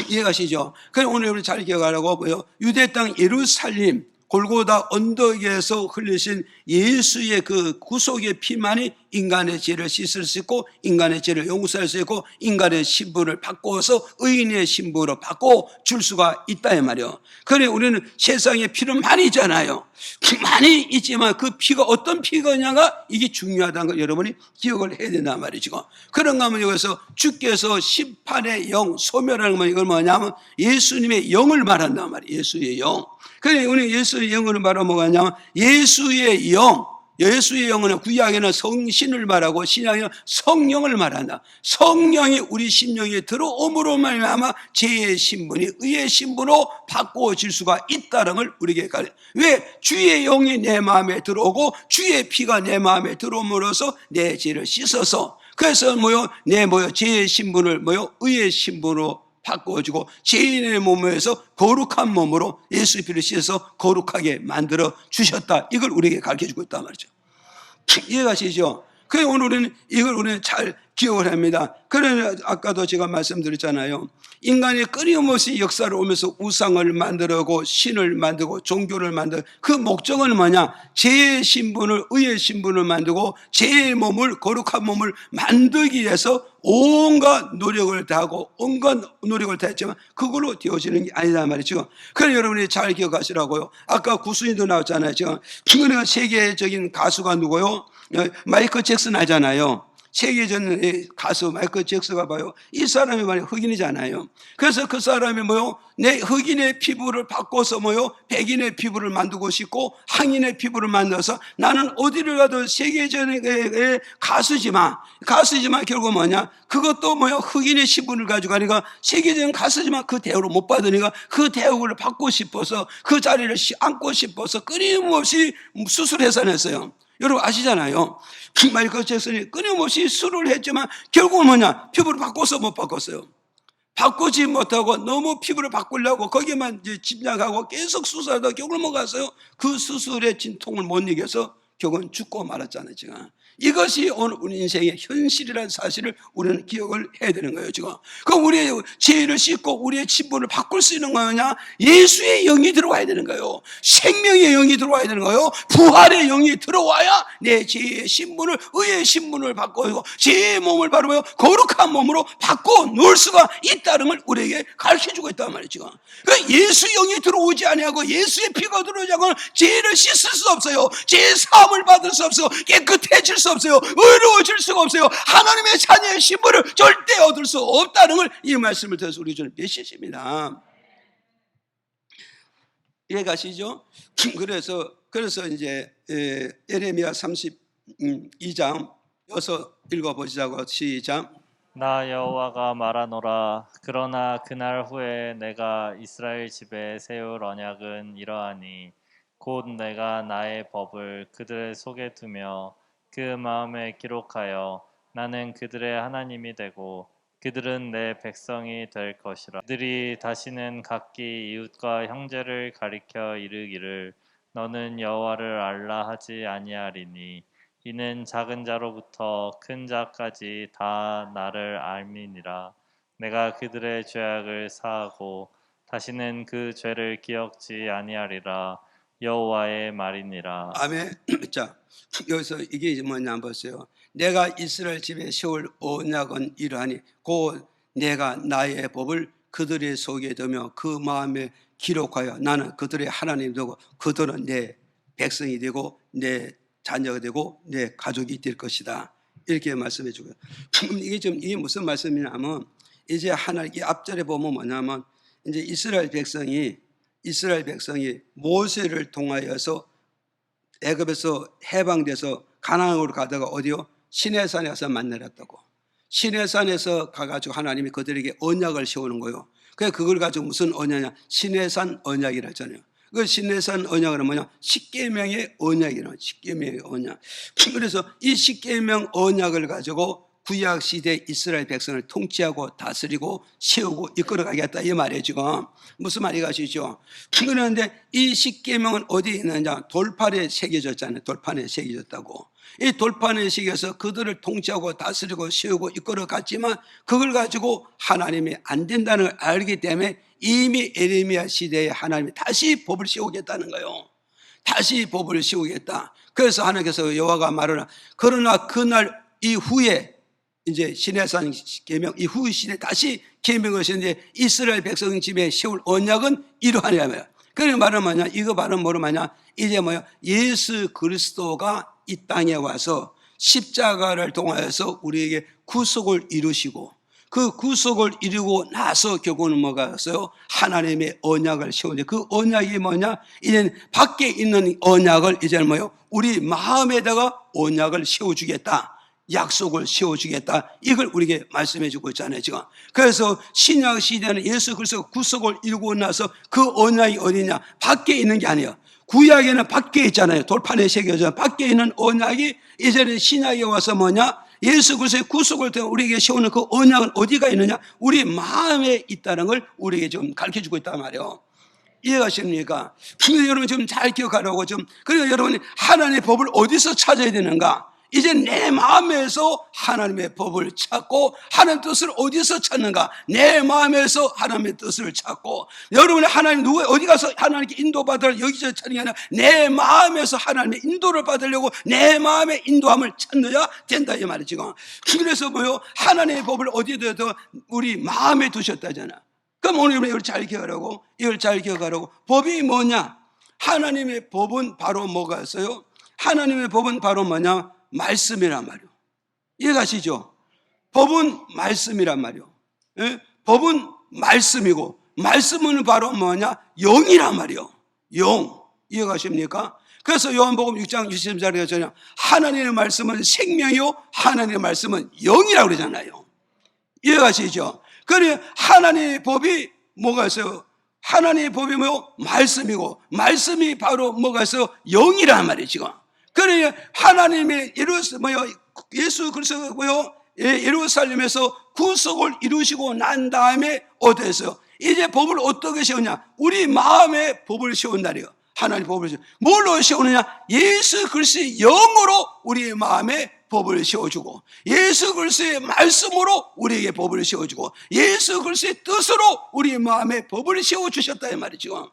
A: 이해가시죠? 그럼 오늘 우리 잘 기억하라고 뭐요? 유대 땅 예루살렘 골고다 언덕에서 흘리신 예수의 그 구속의 피만이 인간의 죄를 씻을 수 있고 인간의 죄를 용서할 수 있고 인간의 신분을 바꿔서 의인의 신분으로 바꿔 줄 수가 있다 이 말이에요. 그래 우리는 세상에 피는 많이 있잖아요. 많이 있지만 그 피가 어떤 피가냐가 이게 중요하다는 걸 여러분이 기억을 해야 된단 말이죠. 그런가 하면 여기서 주께서 심판의 영, 소멸하는 건 이걸 뭐냐면 예수님의 영을 말한단 말이에요. 예수의 영. 그래 우리 예수의 영을 말하면 뭐가 있냐면 예수의 영, 예수의 영은 구약에는 성신을 말하고 신약에는 성령을 말한다. 성령이 우리 심령에 들어옴으로 말미암아 죄의 신분이 의의 신분으로 바꿔질 수가 있다는 걸 우리에게 가르쳐요. 왜? 주의 영이 내 마음에 들어오고 주의 피가 내 마음에 들어옴으로써 내 죄를 씻어서 그래서 내 죄의 신분을 의의 신분으로 바꿔주고 죄인의 몸에서 거룩한 몸으로 예수의 피를 씻어서 거룩하게 만들어 주셨다. 이걸 우리에게 가르쳐주고 있단 말이죠. 이해가시죠? 그래서 오늘 우리는 잘 기억을 합니다. 그래서 아까도 제가 말씀드렸잖아요. 인간이 끊임없이 역사를 오면서 우상을 만들고 신을 만들고 종교를 만들고 그 목적은 뭐냐? 죄의 신분을 의의 신분을 만들고 죄의 몸을 거룩한 몸을 만들기 위해서 온갖 노력을 다하고 온갖 노력을 다했지만 그걸로 되어지는 게 아니다 말이죠. 그래서 여러분이 잘 기억하시라고요. 아까 구순이도 나왔잖아요. 지금 그러니까 세계적인 가수가 누구요? 마이클 잭슨 하잖아요. 세계적인 가수 마이클 잭슨가 봐요. 이 사람이 만약 흑인이잖아요. 그래서 그 사람이 내 흑인의 피부를 바꿔서 백인의 피부를 만들고 싶고 항인의 피부를 만들어서 나는 어디를 가도 세계적인 가수지만 결국 뭐냐? 그것도 흑인의 신분을 가지고 가니까 세계적인 가수지만 그 대우를 못 받으니까 그 대우를 받고 싶어서 그 자리를 안고 싶어서 끊임없이 수술해서 냈어요. 여러분 아시잖아요. 마이클 잭슨이 끊임없이 수술을 했지만 결국은 뭐냐? 피부를 바꿔서 못 바꿨어요. 바꾸지 못하고 너무 피부를 바꾸려고 거기에만 이제 집약하고 계속 수술하다가 결국은 뭐가 왔어요? 그 수술의 진통을 못 이겨서 결국은 죽고 말았잖아요. 지금. 이것이 오늘 우리 인생의 현실이라는 사실을 우리는 기억을 해야 되는 거예요, 지금. 그럼 우리의 죄를 씻고 우리의 신분을 바꿀 수 있는 거냐? 예수의 영이 들어와야 되는 거예요. 생명의 영이 들어와야 되는 거예요. 부활의 영이 들어와야 내 죄의 신분을, 의의 신분을 바꾸고 죄의 몸을 바로 거룩한 몸으로 바꿔 놓을 수가 있다는 걸 우리에게 가르쳐주고 있단 말이에요, 지금. 그러니까 예수 영이 들어오지 아니하고 예수의 피가 들어오지 않고 죄를 씻을 수 없어요. 죄의 사함을 받을 수 없어요. 깨끗해질 수 없어요. 의로워질 수가 없어요. 하나님의 자녀의 신분을 절대 얻을 수 없다는 걸 이 말씀을 들어서 우리 주는 메시지입니다. 이해가시죠? 그래서 이제 예레미야 32장 여기서 읽어보시자고. 시작.
B: 나 여호와가 말하노라. 그러나 그날 후에 내가 이스라엘 집에 세울 언약은 이러하니 곧 내가 나의 법을 그들의 속에 두며 그 마음에 기록하여 나는 그들의 하나님이 되고 그들은 내 백성이 될 것이라. 그들이 다시는 각기 이웃과 형제를 가리켜 이르기를 너는 여호와를 알라 하지 아니하리니 이는 작은 자로부터 큰 자까지 다 나를 알미니라. 내가 그들의 죄악을 사하고 다시는 그 죄를 기억지 아니하리라. 여호와의 말이니라.
A: 아멘. 자, 여기서 이게 뭐냐 보세요. 내가 이스라엘 집에 세울 언약은 이러하니 곧 내가 나의 법을 그들의 속에 두며 그 마음에 기록하여 나는 그들의 하나님이 되고 그들은 내 백성이 되고 내 자녀가 되고 내 가족이 될 것이다. 이렇게 말씀해 주고요. 이게 무슨 말씀이냐면 이제 이 앞절에 보면 뭐냐면 이제 이스라엘 백성이 모세를 통하여서 애굽에서 해방돼서 가나안으로 가다가 어디요? 시내산에 가서 만나렸다고. 시내산에서 가가지고 하나님이 그들에게 언약을 세우는 거예요. 그래서 그걸 가지고 무슨 언약이냐? 시내산 언약이라 하잖아요. 그 시내산 언약은 뭐냐? 십계명의 언약이라는, 십계명의 언약. 그래서 이 십계명 언약을 가지고 구약 시대 이스라엘 백성을 통치하고 다스리고 세우고 이끌어가겠다 이 말이에요. 지금 무슨 말이 가시죠? 그런데 이 십계명은 어디에 있느냐? 돌판에 새겨졌잖아요. 돌판에 새겨졌다고. 이 돌판에 새겨서 그들을 통치하고 다스리고 세우고 이끌어갔지만 그걸 가지고 하나님이 안 된다는 걸 알기 때문에 이미 에레미야 시대에 하나님이 다시 법을 세우겠다는 거예요. 다시 법을 세우겠다. 그래서 하나님께서 여호와가 말하라. 그러나 그날 이후에 이제 시내산 계명 이후 시대 다시 계명을 하시는데 이스라엘 백성 집에 세울 언약은 이러하냐면, 그런 말은 뭐냐? 이거 말은 뭐로 뭐냐? 이제 뭐야? 예수 그리스도가 이 땅에 와서 십자가를 통하여서 우리에게 구속을 이루시고 그 구속을 이루고 나서 결국은 뭐가 있어요? 하나님의 언약을 세우는데 그 언약이 뭐냐? 이제는 밖에 있는 언약을 이제는 뭐요? 우리 마음에다가 언약을 세워주겠다. 약속을 세워주겠다. 이걸 우리에게 말씀해 주고 있잖아요, 지금. 그래서 신약 시대는 예수 그리스도 구속을 이루고 나서 그 언약이 어디냐? 밖에 있는 게 아니에요. 구약에는 밖에 있잖아요. 돌판에 새겨져. 밖에 있는 언약이 이제는 신약에 와서 뭐냐? 예수 그리스도의 구속을 통해 우리에게 세우는 그 언약은 어디가 있느냐? 우리 마음에 있다는 걸 우리에게 좀 가르쳐 주고 있단 말이에요. 이해가십니까? 근데 여러분 좀 잘 기억하라고 좀. 그러니까 여러분이 하나님의 법을 어디서 찾아야 되는가? 이제 내 마음에서 하나님의 법을 찾고 하나님의 뜻을 어디서 찾는가? 내 마음에서 하나님의 뜻을 찾고 여러분이 하나님 어디 가서 하나님께 인도받을 여기저기 찾는 게 아니라 내 마음에서 하나님의 인도를 받으려고 내 마음의 인도함을 찾느냐 된다 이 말이지. 그래서 뭐요? 하나님의 법을 어디에 둬도 우리 마음에 두셨다잖아. 그럼 오늘 이걸 잘 기억하라고. 법이 뭐냐? 하나님의 법은 바로 뭐가 있어요? 하나님의 법은 바로 뭐냐? 말씀이란 말이요. 이해가시죠? 법은 말씀이란 말이요. 예? 법은 말씀이고 말씀은 바로 뭐냐? 영이란 말이요. 영. 이해가십니까? 그래서 요한복음 6장 63절에 그러잖아요. 하나님의 말씀은 생명이요 하나님의 말씀은 영이라고 그러잖아요. 이해가시죠? 그래 하나님의 법이 뭐가 있어요? 하나님의 법이 뭐요? 말씀이고 말씀이 바로 뭐가 있어요? 영이란 말이에요, 지금. 그래 하나님의 예수 그리스도고요. 예루살렘에서 구속을 이루시고 난 다음에 어디에서요? 이제 법을 어떻게 세우냐? 우리 마음에 법을 세운다리요. 하나님 법을 뭘로 세우느냐? 예수 그리스도의 영으로 우리 마음에 법을 세워주고, 예수 그리스도의 말씀으로 우리에게 법을 세워주고, 예수 그리스도의 뜻으로 우리 마음에 법을 세워주셨다 이 말이죠.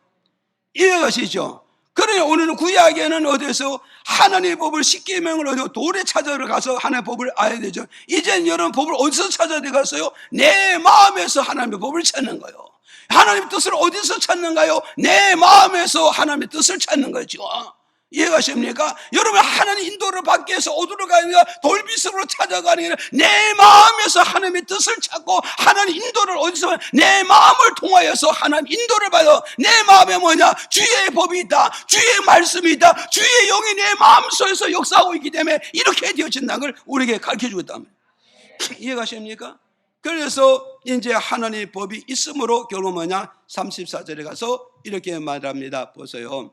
A: 이해가시죠? 그러니 오늘은 구약에는 어디서 하나님의 법을 십계명을 어디 돌에 찾아러 가서 하나님의 법을 알아야 되죠. 이젠 여러분 법을 어디서 찾아야 되겠어요? 내 마음에서 하나님의 법을 찾는 거예요. 하나님의 뜻을 어디서 찾는가요? 내 마음에서 하나님의 뜻을 찾는 거죠. 이해가십니까? 여러분 하나님 인도를 받기 위해서 어디로 가느냐, 돌비스로 찾아가는 게 아니라 내 마음에서 하나님의 뜻을 찾고, 하나님 인도를 어디서, 내 마음을 통하여서 하나님 인도를 받아. 내 마음에 뭐냐? 주의 법이 있다, 주의 말씀이 있다, 주의 영이 내 마음속에서 역사하고 있기 때문에 이렇게 되어진다는 걸 우리에게 가르쳐주고 있다면, 이해가십니까? 그래서 이제 하나님의 법이 있으므로 결국 뭐냐? 34절에 가서 이렇게 말합니다. 보세요.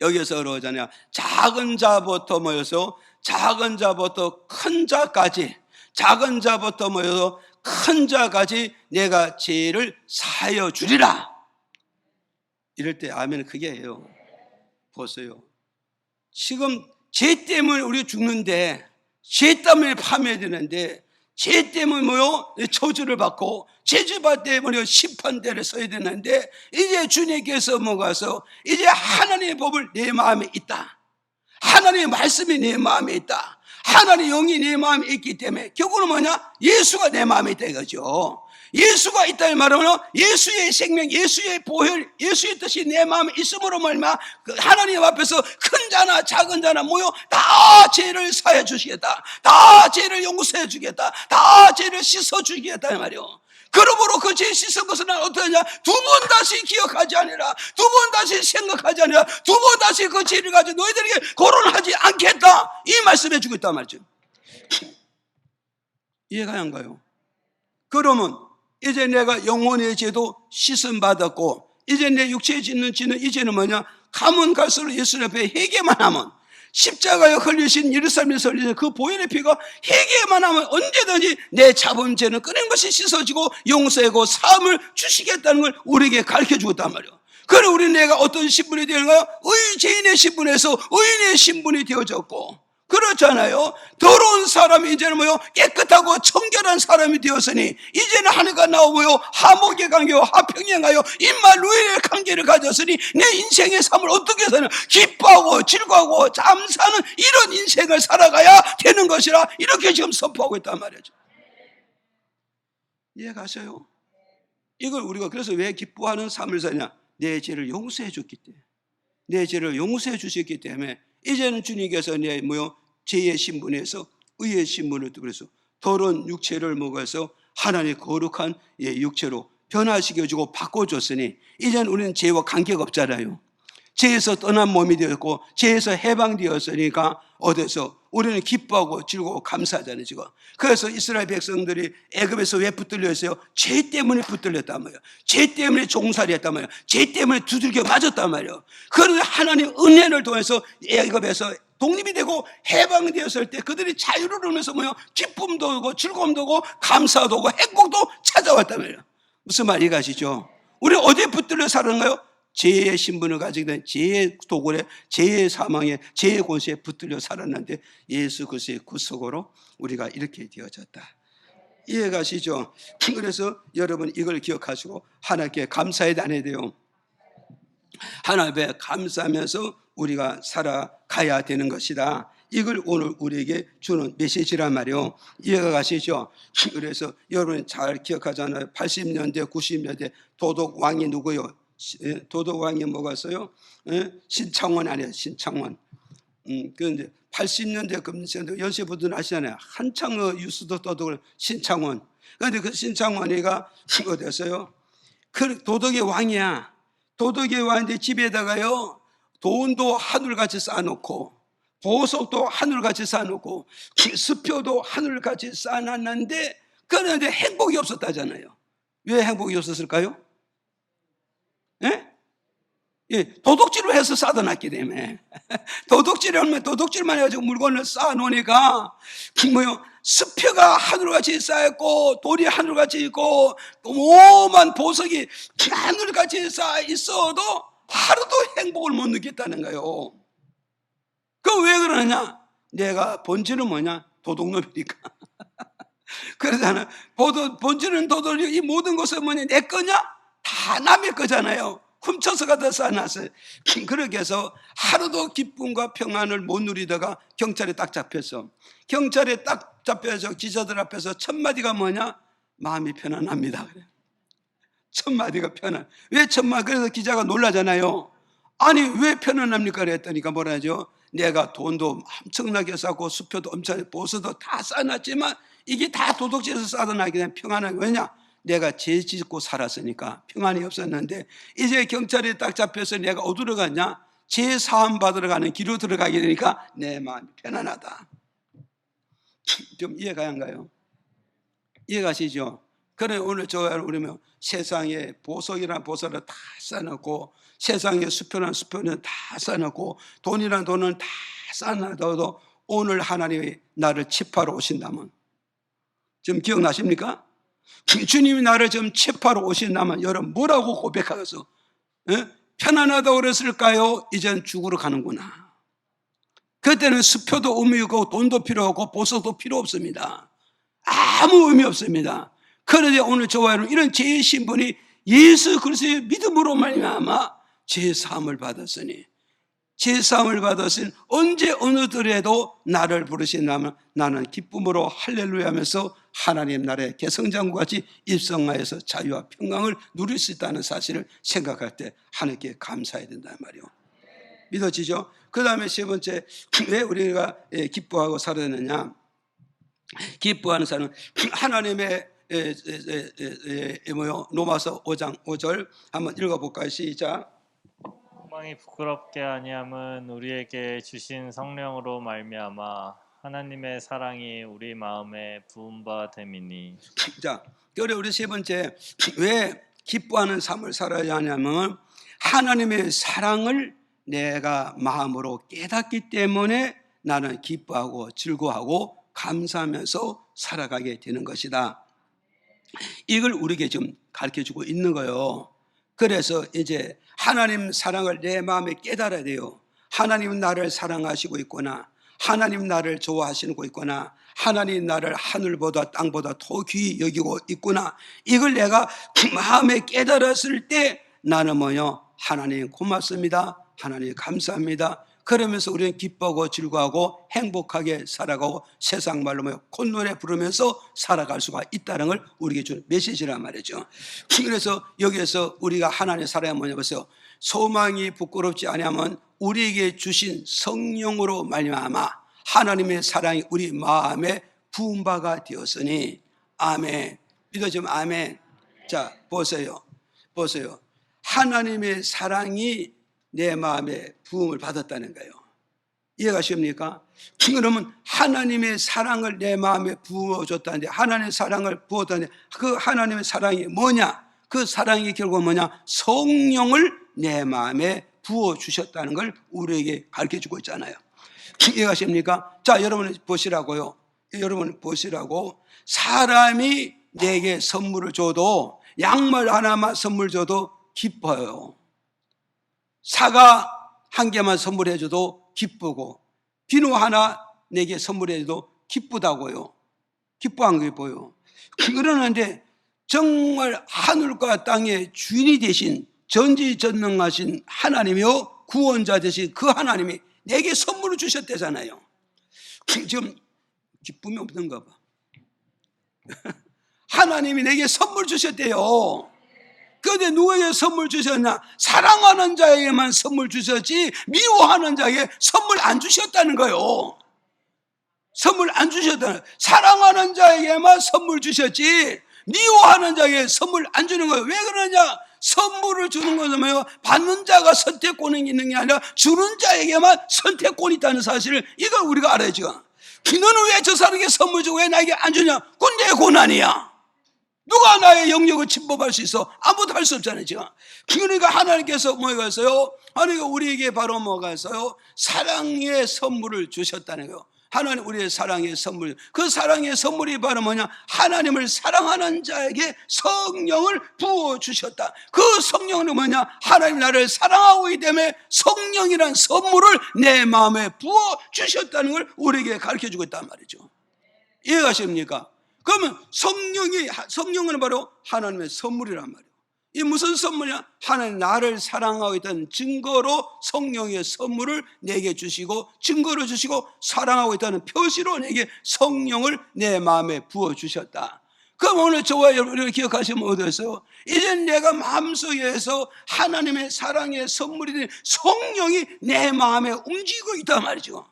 A: 여기서 그러잖아요. 작은 자부터 모여서, 작은 자부터 큰 자까지, 작은 자부터 모여서 큰 자까지 내가 죄를 사하여 주리라. 이럴 때 아멘 그게 해요. 보세요. 지금 죄 때문에 우리 죽는데, 죄 때문에 파멸되는데, 죄 때문에 뭐요? 저주를 받고, 저주받 때문에 심판대를 서야 되는데, 이제 주님께서 뭐가서 이제 하나님의 법을 내 마음에 있다, 하나님의 말씀이 내 마음에 있다, 하나님의 영이 내 마음에 있기 때문에 결국은 뭐냐? 예수가 내 마음에 있다 이거죠. 예수가 있다는 말은 예수의 생명, 예수의 보혈, 예수의 뜻이 내 마음에 있음으로 말미암아 하나님 앞에서 큰 자나 작은 자나 모여 다 죄를 사해 주시겠다, 다 죄를 용서해 주겠다, 다 죄를 씻어 주겠다 이 말이요. 그러므로 그 죄 씻은 것은 어떻게 하냐? 두 번 다시 기억하지 아니라, 두 번 다시 생각하지 아니라, 두 번 다시 그 죄를 가지고 너희들에게 거론하지 않겠다, 이 말씀해 주고 있단 말이죠. 이해가 안 가요? 그러면 이제 내가 영혼의 죄도 씻음 받았고, 이제 내 육체에 짓는 죄는 이제는 뭐냐? 가면 갈수록 예수 앞에 회개만 하면, 십자가에 흘리신 예루살렘에서 흘리신 그 보혈의 피가 회개만 하면 언제든지 내 자범죄는 끊은 것이 씻어지고 용서하고 사함을 주시겠다는 걸 우리에게 가르쳐주고 있단 말이에요. 그래 우리 내가 어떤 신분이 되는가요? 의죄인의 신분에서 의인의 신분이 되어졌고, 그렇잖아요. 더러운 사람이 이제는 뭐요? 깨끗하고 청결한 사람이 되었으니 이제는 하늘과 나오고요, 하목의 관계요, 하평행하여 인마 루엘의 관계를 가졌으니 내 인생의 삶을 어떻게 사는, 기뻐하고 즐거워하고 잠사는 이런 인생을 살아가야 되는 것이라, 이렇게 지금 선포하고 있단 말이죠. 이해가세요? 이걸 우리가 그래서 왜 기뻐하는 삶을 사냐? 내 죄를 용서해 줬기 때문에, 내 죄를 용서해 주셨기 때문에 이제는 주님께서 내 뭐요? 죄의 신분에서 의의 신분을, 그래서 더러운 육체를 먹어서 하나님의 거룩한 육체로 변화시켜주고 바꿔줬으니 이제는 우리는 죄와 관계가 없잖아요. 죄에서 떠난 몸이 되었고 죄에서 해방되었으니까 어디서 우리는 기뻐하고 즐거워 감사하잖아요 지금. 그래서 이스라엘 백성들이 애굽에서 왜 붙들렸어요? 죄 때문에 붙들렸단 말이에요. 죄 때문에 종살이했단 말이에요. 죄 때문에 두들겨 맞았단 말이에요. 그런데 하나님 은혜를 통해서 애굽에서 독립이 되고 해방되었을 때 그들이 자유를 얻으면서 뭐요? 기쁨도 오고 즐거움도 오고 감사도 오고 행복도 찾아왔단 말이에요. 무슨 말이 가시죠? 우리 어디에 붙들려 사는가요? 죄의 신분을 가지게 된 죄의 도굴에, 죄의 사망에, 죄의 권세에 붙들려 살았는데 예수 그리스도의 구속으로 우리가 이렇게 되어졌다. 이해가시죠? 그래서 여러분 이걸 기억하시고 하나님께 감사해야 돼요. 하나님께 감사하면서 우리가 살아가야 되는 것이다. 이걸 오늘 우리에게 주는 메시지란 말이에요. 이해가 가시죠? 그래서 여러분 잘 기억하잖아요. 80년대, 90년대 도덕 왕이 누구요? 도덕 왕이 뭐가있어요? 신창원 아니에요. 신창원. 그런데 80년대 금년대 연세분들 아시잖아요. 한창 뉴스도 떠도 신창원. 그런데 그 신창원이가 어땠어요? 그 도덕의 왕이야. 도덕의 왕인데 집에다가요 돈도 하늘같이 쌓아놓고 보석도 하늘같이 쌓아놓고 수표도 하늘같이 쌓아놨는데 그런데 행복이 없었다잖아요. 왜 행복이 없었을까요? 예, 도둑질을 해서 쌓아놨기 때문에 도둑질만 해가지고 물건을 쌓아놓으니까 뭐요? 수표가 하늘같이 쌓였고 돌이 하늘같이 있고 오만 보석이 하늘같이 쌓여 있어도 하루도 행복을 못 느꼈다는 거예요. 그 왜 그러느냐? 내가 본질은 뭐냐? 도둑놈이니까. 그러잖아. 본질은 도둑이고 이 모든 것은 뭐냐? 내 거냐? 다 남의 거잖아요. 훔쳐서 가다 쌓아놨어요. 그렇게 해서 하루도 기쁨과 평안을 못 누리다가 경찰에 딱 잡혔어. 경찰에 딱 잡혀서 기자들 앞에서 첫 마디가 뭐냐? 마음이 편안합니다. 그래. 첫 마디가 편안. 왜 첫 마디? 그래서 기자가 놀라잖아요. 아니 왜 편안합니까? 그랬더니까 뭐라 하죠? 내가 돈도 엄청나게 쌓고 수표도 엄청 보수도 다 쌓아놨지만 이게 다 도둑질에서 쌓아놨기 때문에 평안하게. 왜냐? 내가 죄 짓고 살았으니까 평안이 없었는데 이제 경찰에 딱 잡혀서 내가 어디로 갔냐? 죄 사함 받으러 가는 길로 들어가게 되니까 내 마음이 편안하다. 좀 이해가 안 가요? 이해가시죠? 그래 오늘 우리면 세상에 보석이란 보석을 다 쌓아놓고 세상에 수표란 수표는 다 쌓아놓고 돈이란 돈은 다 쌓아놔도 오늘 하나님이 나를 치파러 오신다면 좀 기억나십니까? 주님이 나를 좀 치파러 오신다면 여러분 뭐라고 고백하겠어? 편안하다고 그랬을까요? 이젠 죽으러 가는구나. 그때는 수표도 의미 없고 돈도 필요 없고 보석도 필요 없습니다. 아무 의미 없습니다. 그런데 오늘 저와 여러분 이런 죄의 신분이 예수 그리스도의 믿음으로 말미암아 죄 사함을 받았으니 죄 사함을 받았으니 언제 어느 들에도 나를 부르신다면 나는 기쁨으로 할렐루야 하면서 하나님 나라의 개성장과 같이 입성하여서 자유와 평강을 누릴 수 있다는 사실을 생각할 때 하나님께 감사해야 된단 말이에요. 믿어지죠? 그 다음에 세 번째, 왜 우리가 기뻐하고 살아야 되느냐? 기뻐하는 사람은 하나님의 로마서 5장 5절 한번 읽어볼까요? 시작.
B: 소망이 부끄럽게 아니함은 우리에게 주신 성령으로 말미암아 하나님의 사랑이 우리 마음에 부은 바 됨이니.
A: 자, 그래 우리 세 번째 왜 기뻐하는 삶을 살아야 하냐면 하나님의 사랑을 내가 마음으로 깨닫기 때문에 나는 기뻐하고 즐거워하고 감사하면서 살아가게 되는 것이다. 이걸 우리에게 좀 가르쳐주고 있는 거예요. 그래서 이제 하나님 사랑을 내 마음에 깨달아야 돼요. 하나님은 나를 사랑하시고 있구나. 하나님 나를 좋아하시고 있구나. 하나님 나를 하늘보다 땅보다 더 귀히 여기고 있구나. 이걸 내가 마음에 깨달았을 때 나는 하나님 고맙습니다. 하나님 감사합니다. 그러면서 우리는 기뻐하고 즐거워하고 행복하게 살아가고 세상 말로 콧노래 부르면서 살아갈 수가 있다는 걸 우리에게 주는 메시지란 말이죠. 그래서 여기에서 우리가 하나님의 사랑이 뭐냐 보세요. 소망이 부끄럽지 않으면 우리에게 주신 성령으로 말미암아 하나님의 사랑이 우리 마음에 부은 바가 되었으니. 아멘. 믿어지면 아멘. 자, 보세요. 하나님의 사랑이 내 마음에 부음을 받았다는 거예요. 이해가십니까? 그러면 하나님의 사랑을 내 마음에 부어줬다는데, 하나님의 사랑을 부었다는데 그 하나님의 사랑이 뭐냐? 그 사랑이 결국 뭐냐? 성령을 내 마음에 부어주셨다는 걸 우리에게 가르쳐주고 있잖아요. 이해가십니까? 자, 여러분 보시라고요. 여러분 보시라고. 사람이 내게 선물을 줘도, 양말 하나만 선물 줘도 기뻐요. 사과 한 개만 선물해줘도 기쁘고, 비누 하나 내게 선물해줘도 기쁘다고요. 기뻐한 게 보여. 그러는데 정말 하늘과 땅의 주인이 되신 전지전능하신 하나님이요 구원자 되신 그 하나님이 내게 선물을 주셨대잖아요. 지금 기쁨이 없는가 봐. 하나님이 내게 선물 주셨대요. 그런데 누구에게 선물 주셨냐? 사랑하는 자에게만 선물 주셨지 미워하는 자에게 선물 안 주셨다는 거예요. 선물 안 주셨다는 거예요. 사랑하는 자에게만 선물 주셨지 미워하는 자에게 선물 안 주는 거예요. 왜 그러냐? 선물을 주는 것은 뭐예요? 받는 자가 선택권이 있는 게 아니라 주는 자에게만 선택권이 있다는 사실을 이걸 우리가 알아야죠. 너는 왜 저 사람에게 선물 주고 왜 나에게 안 주냐? 그건 내 고난이야. 누가 나의 영역을 침범할 수 있어? 아무도 할 수 없잖아요, 지금. 그러니까 하나님께서 뭐가 있어요? 하나님께서 우리에게 바로 뭐가 있어요? 사랑의 선물을 주셨다는 거예요. 하나님 우리의 사랑의 선물. 그 사랑의 선물이 바로 뭐냐? 하나님을 사랑하는 자에게 성령을 부어주셨다. 그 성령은 뭐냐? 하나님 나를 사랑하고 있기 때문에 성령이란 선물을 내 마음에 부어주셨다는 걸 우리에게 가르쳐주고 있단 말이죠. 이해가십니까? 그러면 성령은 바로 하나님의 선물이란 말이에요. 이 무슨 선물이냐? 하나님 나를 사랑하고 있다는 증거로 성령의 선물을 내게 주시고, 증거를 주시고, 사랑하고 있다는 표시로 내게 성령을 내 마음에 부어주셨다. 그럼 오늘 저와 여러분이 기억하시면 어떠세요? 이제 내가 마음속에서 하나님의 사랑의 선물이 된 성령이 내 마음에 움직이고 있단 말이죠.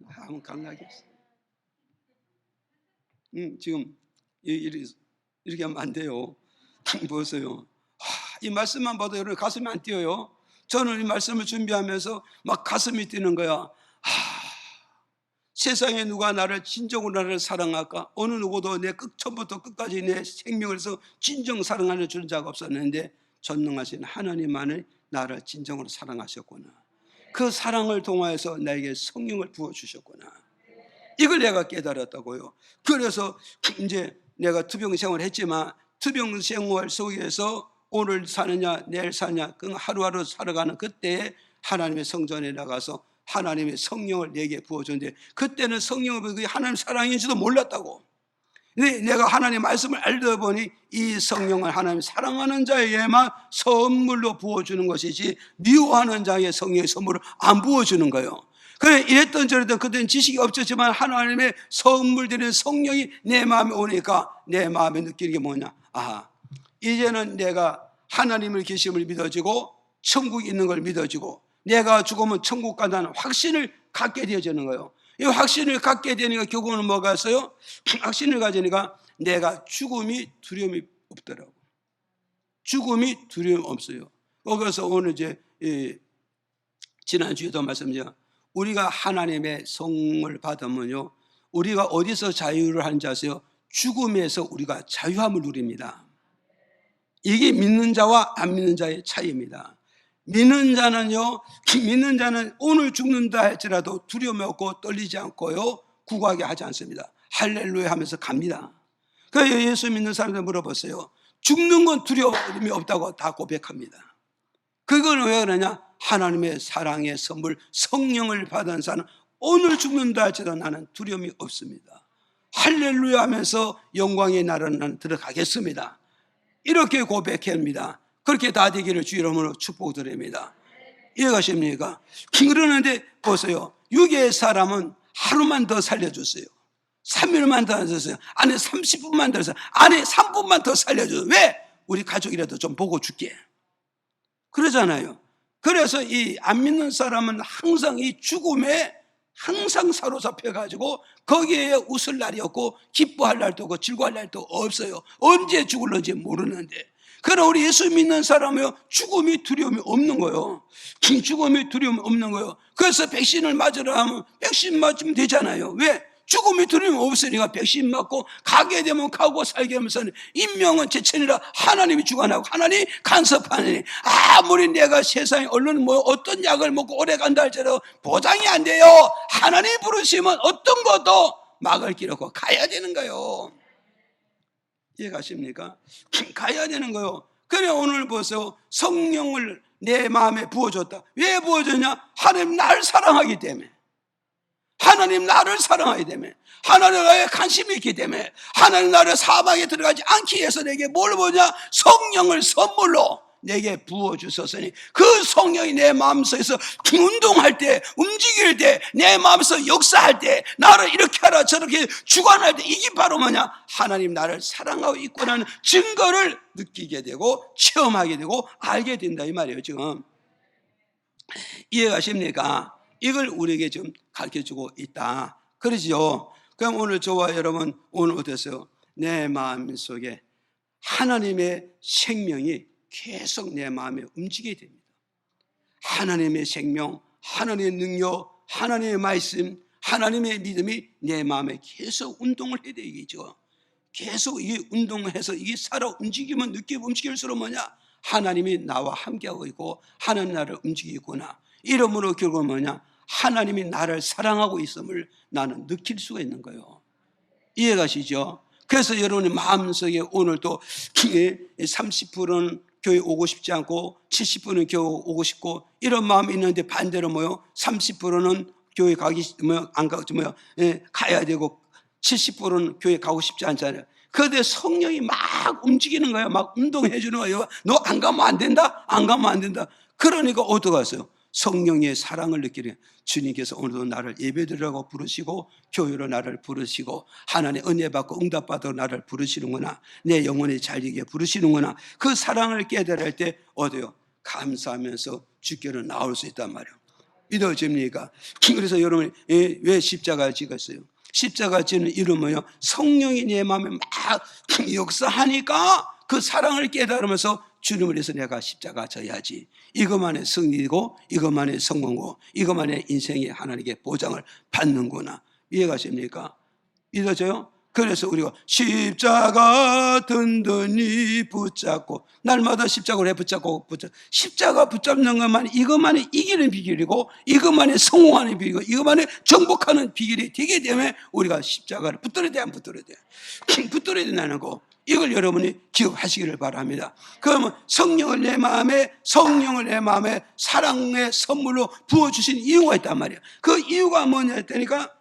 A: 한번 강하게 지금 이렇게 하면 안 돼요. 보세요. 이 말씀만 봐도 여러분 가슴이 안 뛰어요. 저는 이 말씀을 준비하면서 막 가슴이 뛰는 거야. 세상에 누가 나를 진정으로 나를 사랑할까? 어느 누구도 내 처음부터 끝까지 내 생명을 서 진정 사랑하는 주는 자가 없었는데 전능하신 하나님만을 나를 진정으로 사랑하셨구나. 그 사랑을 통하여서 나에게 성령을 부어주셨구나. 이걸 내가 깨달았다고요. 그래서 이제 내가 투병 생활을 했지만 투병 생활 속에서 오늘 사느냐 내일 사느냐 그 하루하루 살아가는 그때에 하나님의 성전에 나가서 하나님의 성령을 내게 부어줬는데 그때는 성령을 그게 하나님 사랑인지도 몰랐다고. 근데 내가 하나님의 말씀을 알다 보니 이 성령을 하나님 사랑하는 자에게만 선물로 부어주는 것이지 미워하는 자에게 성령의 선물을 안 부어주는 거예요. 그래 이랬던 저랬던 그때는 지식이 없었지만 하나님의 선물 드리는 성령이 내 마음에 오니까 내 마음에 느끼는 게 뭐냐? 이제는 내가 하나님을 계심을 믿어지고 천국이 있는 걸 믿어지고 내가 죽으면 천국 간다는 확신을 갖게 되어지는 거예요. 이 확신을 갖게 되니까 결국은 뭐가 있어요? 확신을 가지니까 내가 죽음이 두려움이 없더라고. 죽음이 두려움 없어요. 그래서 오늘 이제 지난주에도 말씀드렸죠. 우리가 하나님의 성을 받으면요, 우리가 어디서 자유를 하는지 아세요? 죽음에서 우리가 자유함을 누립니다. 이게 믿는 자와 안 믿는 자의 차이입니다. 믿는 자는 오늘 죽는다 할지라도 두려움이 없고 떨리지 않고요, 구하게 하지 않습니다. 할렐루야 하면서 갑니다. 그래서 예수 믿는 사람들 물어보세요. 죽는 건 두려움이 없다고 다 고백합니다. 그건 왜 그러냐? 하나님의 사랑의 선물 성령을 받은 자는 오늘 죽는다 할지라도 나는 두려움이 없습니다. 할렐루야 하면서 영광의 나라는 나는 들어가겠습니다. 이렇게 고백합니다. 그렇게 다 되기를 주 이름으로 축복드립니다. 이해가십니까? 그러는데 보세요. 육의 사람은 하루만 더 살려주세요. 3일만 더 살려주세요. 안에 30분만 더 살려주세요. 안에 3분만 더 살려주세요. 왜? 우리 가족이라도 좀 보고 줄게. 그러잖아요. 그래서 이 안 믿는 사람은 항상 이 죽음에 항상 사로잡혀가지고 거기에 웃을 날이 없고 기뻐할 날도 없고 즐거워할 날도 없어요. 언제 죽을는지 모르는데. 그러나 우리 예수 믿는 사람은요, 죽음이 두려움이 없는 거예요. 죽음이 두려움이 없는 거예요. 그래서 백신을 맞으라 하면 백신 맞으면 되잖아요. 왜? 죽음이 두려움이 없으니까 백신 맞고 가게 되면 가고 살게 하면서 인명은 제천이라 하나님이 주관하고 하나님이 간섭하느니 아무리 내가 세상에 얼른 뭐 어떤 약을 먹고 오래 간다 할지라도 보장이 안 돼요. 하나님 부르시면 어떤 것도 막을 길 없고 가야 되는 거예요. 이해가십니까? 가야 되는 거예요. 그래 오늘 보세요. 성령을 내 마음에 부어줬다. 왜 부어줬냐? 하나님 나를 사랑하기 때문에. 하나님 나를 사랑하기 때문에, 하나님 나에 관심이 있기 때문에, 하나님 나를 사망에 들어가지 않기 위해서 내게 뭘 보냐? 성령을 선물로 내게 부어주셨으니 그 성령이 내 마음속에서 운동할 때, 움직일 때, 내 마음에서 역사할 때, 나를 이렇게 하라 저렇게 주관할 때, 이게 바로 뭐냐? 하나님 나를 사랑하고 있구나는 증거를 느끼게 되고 체험하게 되고 알게 된다 이 말이에요. 지금 이해가십니까? 이걸 우리에게 좀 가르쳐주고 있다. 그러지요. 그럼 오늘 저와 여러분 오늘 어땠어요? 내 마음속에 하나님의 생명이 계속 내 마음에 움직이게 됩니다. 하나님의 생명, 하나님의 능력, 하나님의 말씀, 하나님의 믿음이 내 마음에 계속 운동을 해야 되겠죠. 계속 이게 운동해서 이게 살아 움직이면 느끼고 움직일수록 뭐냐? 하나님이 나와 함께하고 있고 하나님 나를 움직이고 있구나. 이러므로 결국은 뭐냐? 하나님이 나를 사랑하고 있음을 나는 느낄 수가 있는 거예요. 이해가시죠? 그래서 여러분의 마음속에 오늘도 30%는 교회 오고 싶지 않고 70%는 교회 오고 싶고 이런 마음이 있는데 반대로 30%는 교회 가야 되고 70%는 교회 가고 싶지 않잖아요. 그런데 성령이 막 움직이는 거예요. 막 운동해 주는 거예요. 너 안 가면 안 된다? 안 가면 안 된다. 그러니까 어디 갔어요? 성령의 사랑을 느끼는 주님께서 오늘도 나를 예배드리라고 부르시고 교회로 나를 부르시고 하나님의 은혜 받고 응답 받아 나를 부르시는구나. 내 영혼이 잘되게 부르시는구나. 그 사랑을 깨달을 때 어디요? 감사하면서 주께로 나올 수 있단 말이에요. 믿어집니까? 그래서 여러분이 왜 십자가를 찍었어요? 십자가 지는 이름은요, 성령이 내 마음에 막 역사하니까 그 사랑을 깨달으면서 주님을 위해서 내가 십자가 져야지. 이것만의 승리고 이것만의 성공이고 이것만의 인생의 하나님께 보장을 받는구나. 이해가십니까? 믿어져요? 그래서 우리가 십자가 든든히 붙잡고 날마다 십자가를 붙잡고 십자가 붙잡는 것만 이것만이 이기는 비결이고 이것만이 성공하는 비결이고 이것만이 정복하는 비결이 되기 때문에 우리가 십자가를 붙들어야 돼, 안 붙들어야 돼? 붙들어야 된다는 거, 이걸 여러분이 기억하시기를 바랍니다. 그러면 성령을 내 마음에 사랑의 선물로 부어주신 이유가 있단 말이에요. 그 이유가 뭐냐 했다니까,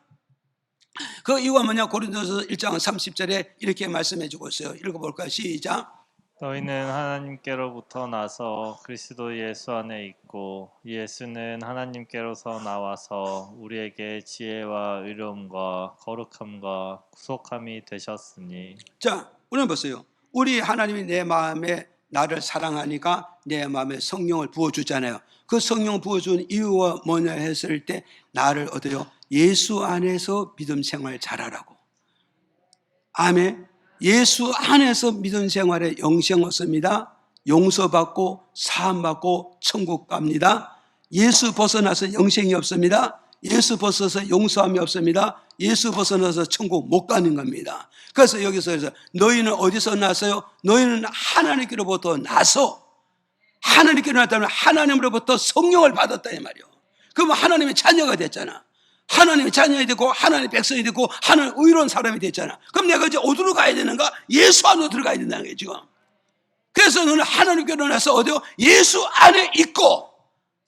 A: 그 이유가 뭐냐, 고린도서 1장 30절에 이렇게 말씀해 주고 있어요. 읽어볼까요? 시작.
B: 너희는 하나님께로부터 나서 그리스도 예수 안에 있고 예수는 하나님께로서 나와서 우리에게 지혜와 의로움과 거룩함과 구속함이 되셨으니.
A: 자, 우리는 보세요. 우리 하나님이 내 마음에 나를 사랑하니까 내 마음에 성령을 부어주잖아요. 그 성령을 부어준 이유가 뭐냐 했을 때 나를 어때요? 예수 안에서 믿음 생활 잘하라고. 아멘. 예수 안에서 믿음 생활에 영생 얻습니다. 용서받고 사함받고 천국 갑니다. 예수 벗어나서 영생이 없습니다. 예수 벗어서 용서함이 없습니다. 예수 벗어나서 천국 못 가는 겁니다. 그래서 여기서 너희는 어디서 났어요? 너희는 하나님께로부터 나서, 하나님께로 났다면 하나님으로부터 성령을 받았다 이 말이에요. 그러면 하나님의 자녀가 됐잖아. 하나님의 자녀이 되고 하나님의 백성이 되고 하나님 의로운 사람이 됐잖아. 그럼 내가 이제 어디로 가야 되는가? 예수 안으로 들어가야 된다는 거예요 지금. 그래서 너는 하나님께로 나서 어디요? 예수 안에 있고,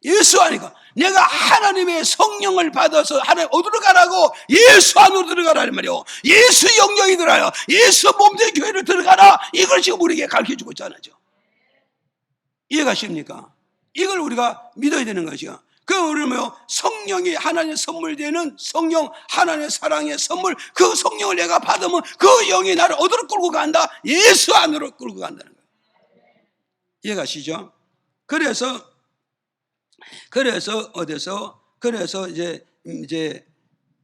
A: 예수 안이고 내가 하나님의 성령을 받아서 하나님 어디로 가라고? 예수 안으로 들어가라는 말이에요. 예수 영역이 들어가요. 예수 몸된 교회를 들어가라. 이걸 지금 우리에게 가르쳐주고 있잖아요. 이해가십니까? 이걸 우리가 믿어야 되는 거죠. 그러면 성령이 하나님의 선물 되는 성령, 하나님의 사랑의 선물, 그 성령을 내가 받으면 그 영이 나를 어디로 끌고 간다? 예수 안으로 끌고 간다는 거예요. 이해가시죠? 그래서 이제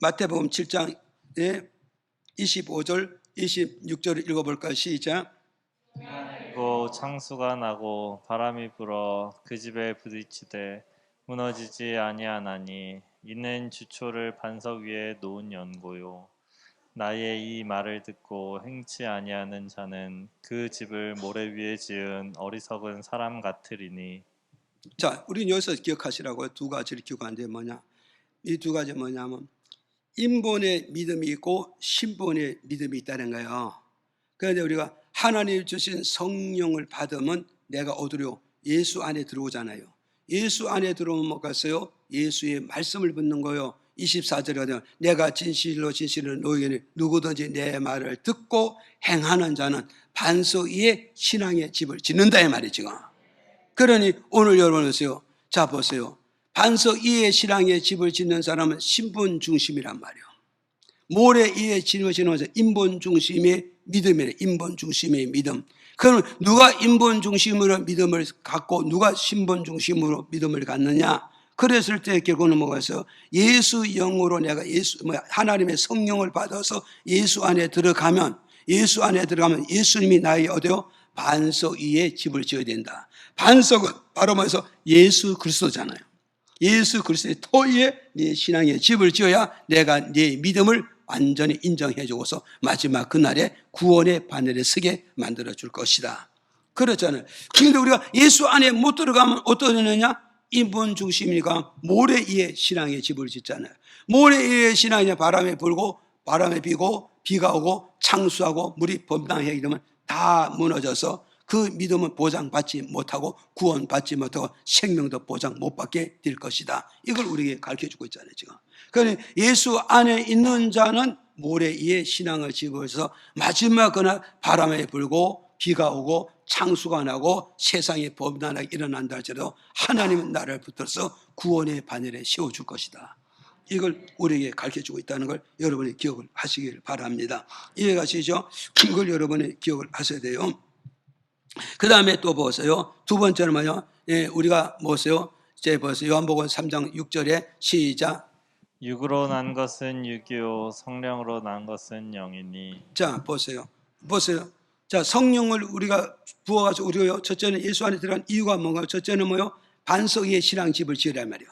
A: 마태복음 7장 25절, 26절을 읽어볼까요? 시작.
B: 그리고 창수가 나고 바람이 불어 그 집에 부딪히되 무너지지 아니하나니 이는 주초를 반석 위에 놓은 연고요. 나의 이 말을 듣고 행치 아니하는 자는 그 집을 모래 위에 지은 어리석은 사람 같으리니.
A: 자, 우리는 여기서 기억하시라고요. 두 가지를 기억하는데 뭐냐? 이 두 가지 뭐냐면 인본의 믿음이 있고 신본의 믿음이 있다는 거예요. 그런데 우리가 하나님 주신 성령을 받으면 내가 어디로? 예수 안에 들어오잖아요. 예수 안에 들어오면 뭐겠어요? 예수의 말씀을 듣는 거예요. 24절에 가면 내가 진실로 너희에게 누구든지 내 말을 듣고 행하는 자는 반석 위에 신앙의 집을 짓는다 이 말이에요 지금. 그러니 오늘 여러분 보세요. 자 보세요. 반석 위에 신앙의 집을 짓는 사람은 신분 중심이란 말이에요. 모래 위에 집을 짓는 것은 인본 중심의 믿음이래. 인본 중심의 믿음. 그럼 누가 인본 중심으로 믿음을 갖고 누가 신본 중심으로 믿음을 갖느냐? 그랬을 때 결국은 뭐가 있어요? 예수 영으로 내가 하나님의 성령을 받아서 예수 안에 들어가면 예수님이 나의 어디요? 반석 위에 집을 지어야 된다. 반석은 바로 뭐해서 예수 그리스도잖아요. 예수 그리스도의 터 위에 네 신앙의 집을 지어야 내가 네 믿음을 완전히 인정해 주고서 마지막 그날에 구원의 바늘에 서게 만들어 줄 것이다. 그렇잖아요. 그런데 우리가 예수 안에 못 들어가면 어떠느냐? 인본 중심이니까 모래 위에 신앙의 집을 짓잖아요. 모래 위에 신앙이 바람에 불고 바람에 비고 비가 오고 창수하고 물이 범람하게 되면 다 무너져서 그 믿음은 보장받지 못하고 구원받지 못하고 생명도 보장 못 받게 될 것이다. 이걸 우리에게 가르쳐주고 있잖아요. 지금. 그러니 예수 안에 있는 자는 모래 위에 신앙을 집어서 마지막 그날 바람에 불고 비가 오고 창수가 나고 세상이 범람하게 일어난다 할지라도 하나님은 나를 붙들어서 구원의 바늘에 세워줄 것이다. 이걸 우리에게 가르쳐주고 있다는 걸 여러분이 기억을 하시길 바랍니다. 이해가시죠? 이걸 여러분이 기억을 하셔야 돼요. 그 다음에 또 보세요. 두 번째는 뭐냐? 예, 우리가 보세요. 이제 보세요. 요한복음 3장 6절에 시작.
B: 육으로 난 것은 육이요 성령으로 난 것은 영이니.
A: 자, 보세요. 자, 성령을 우리가 부어가지고 우리가 첫째는 예수 안에 들어간 이유가 뭔가요? 첫째는 뭐요? 반석 위에 신앙집을 지으란 말이에요.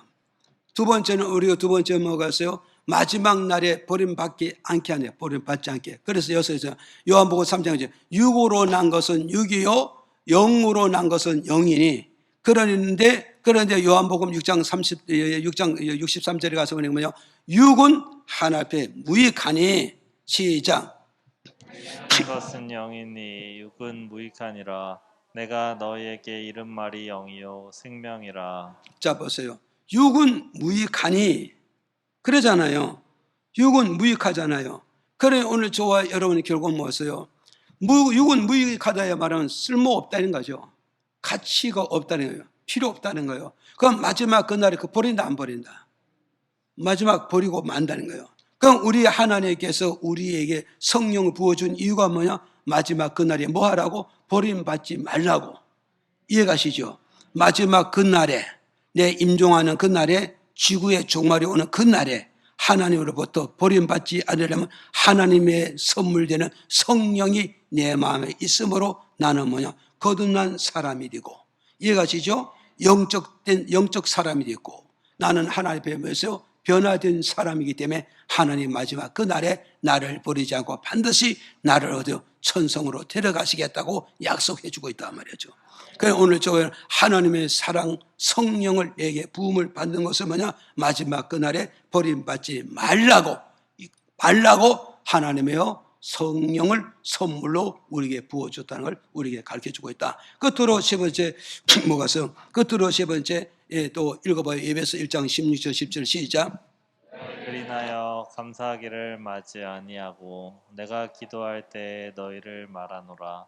A: 두 번째는 우리가 두 번째 뭐가요? 마지막 날에 버림받지 않게 하네. 버림받지 않게. 그래서 여기서 요한복음 3장이죠. 육으로 난 것은 육이요, 영으로 난 것은 영이니. 그런데 요한복음 6장 63절에 가서 보니까 뭐냐? 육은 하나 앞에 무익하니. 시작.
B: 난 것은 영이니 육은 무익하니라. 내가 너희에게 이른 말이 영이요 생명이라.
A: 자, 보세요. 육은 무익하니. 그러잖아요. 육은 무익하잖아요. 그래 오늘 저와 여러분이 결국 뭐였어요? 육은 무익하다야 말하면 쓸모없다는 거죠. 가치가 없다는 거예요. 필요 없다는 거예요. 그럼 마지막 그날에 그 버린다 안 버린다? 마지막 버리고 만다는 거예요. 그럼 우리 하나님께서 우리에게 성령을 부어준 이유가 뭐냐? 마지막 그날에 뭐 하라고? 버림받지 말라고. 이해가시죠? 마지막 그날에 내 임종하는 그날에 지구의 종말이 오는 그날에 하나님으로부터 버림받지 않으려면 하나님의 선물되는 성령이 내 마음에 있으므로 나는 뭐냐? 거듭난 사람이 되고. 이해가시죠? 영적 사람이 되고 나는 하나님 앞에 뭐였어요? 변화된 사람이기 때문에 하나님 마지막 그날에 나를 버리지 않고 반드시 나를 얻어 천성으로 데려가시겠다고 약속해 주고 있단 말이죠. 그래서 오늘 저 하나님의 사랑 성령을 내게 부음을 받는 것은 뭐냐? 마지막 그날에 버림받지 말라고 하나님의 성령을 선물로 우리에게 부어줬다는 걸 우리에게 가르쳐주고 있다. 끝으로 세 번째 뭐가서 끝으로 세 번째 또 읽어봐요. 에베소 1장 16절 17절 시작.
B: 그리하여 감사하기를 마지 아니하고 내가 기도할 때에 너희를 말하노라.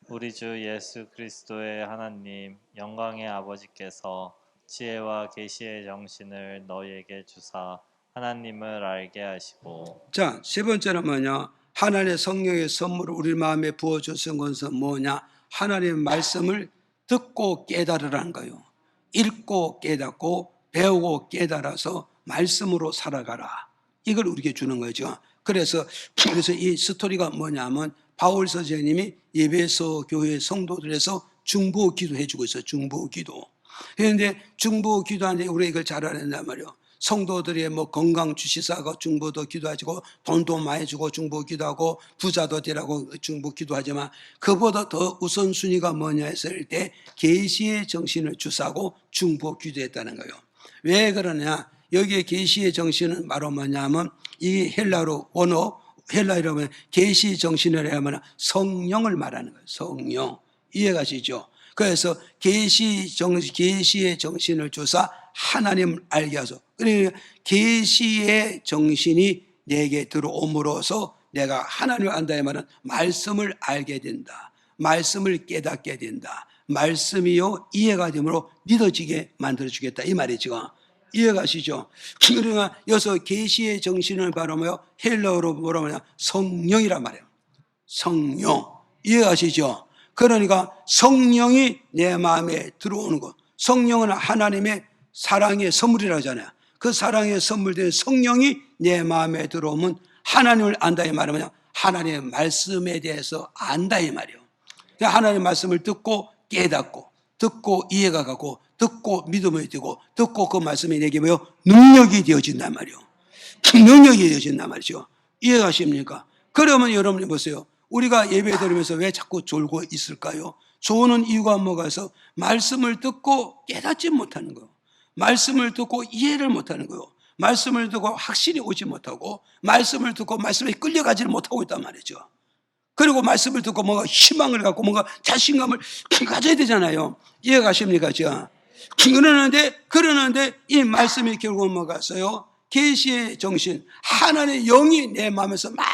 B: 우리 주 예수 그리스도의 하나님 영광의 아버지께서 지혜와 계시의 정신을 너희에게 주사 하나님을 알게 하시고.
A: 자, 세 번째는 뭐냐? 하나님의 성령의 선물을 우리 마음에 부어주신 것은 뭐냐? 하나님의 말씀을 듣고 깨달으라는 거예요. 읽고 깨닫고 배우고 깨달아서 말씀으로 살아가라. 이걸 우리에게 주는 거죠. 그래서 이 스토리가 뭐냐면 바울 선생님이 에베소 교회 성도들에서 중보 기도해 주고 있어요. 중보 기도. 그런데 중보 기도하는데 우리가 이걸 잘 알아야 된단 말이에요. 성도들의 뭐 건강 주시사가 중보도 기도하고 돈도 많이 주고 중보 기도하고 부자도 되라고 중보 기도하지만 그보다 더 우선순위가 뭐냐 했을 때 계시의 정신을 주사고 중보 기도했다는 거예요. 왜 그러냐? 여기에 계시의 정신은 바로 뭐냐면 이 헬라로 원어 헬라어로 하면 계시 정신을 하면 성령을 말하는 거예요. 성령. 이해가시죠? 그래서 계시의 정신을 주사 하나님을 알게 하소. 그러니까 계시의 정신이 내게 들어옴으로써 내가 하나님을 안다 이 말은 말씀을 알게 된다. 말씀을 깨닫게 된다. 말씀이요 이해가 되므로 믿어지게 만들어주겠다 이 말이죠. 이해가시죠? 그러니까 여기서 계시의 정신을 바로 뭐요? 헬라어로 뭐라고 하냐? 성령이란 말이에요. 성령. 이해가시죠? 그러니까 성령이 내 마음에 들어오는 것. 성령은 하나님의 사랑의 선물이라고 하잖아요. 그 사랑의 선물된 성령이 내 마음에 들어오면 하나님을 안다 이 말은 뭐냐? 하나님의 말씀에 대해서 안다 이 말이에요. 하나님의 말씀을 듣고 깨닫고 듣고 이해가 가고 듣고 믿음이 되고 듣고 그 말씀이 내게 뭐요? 능력이 되어진단 말이에요. 능력이 되어진단 말이죠. 이해가십니까? 그러면 여러분이 보세요. 우리가 예배 드리면서 왜 자꾸 졸고 있을까요? 조는 이유가 뭐가 있어? 말씀을 듣고 깨닫지 못하는 거예요. 말씀을 듣고 이해를 못하는 거예요. 말씀을 듣고 확실히 오지 못하고 말씀을 듣고 말씀에 끌려가지를 못하고 있단 말이죠. 그리고 말씀을 듣고 뭔가 희망을 갖고 뭔가 자신감을 가져야 되잖아요. 이해가 가십니까? 그러는데 이 말씀이 결국은 뭐가 있어요? 계시의 정신, 하나님의 영이 내 마음에서 막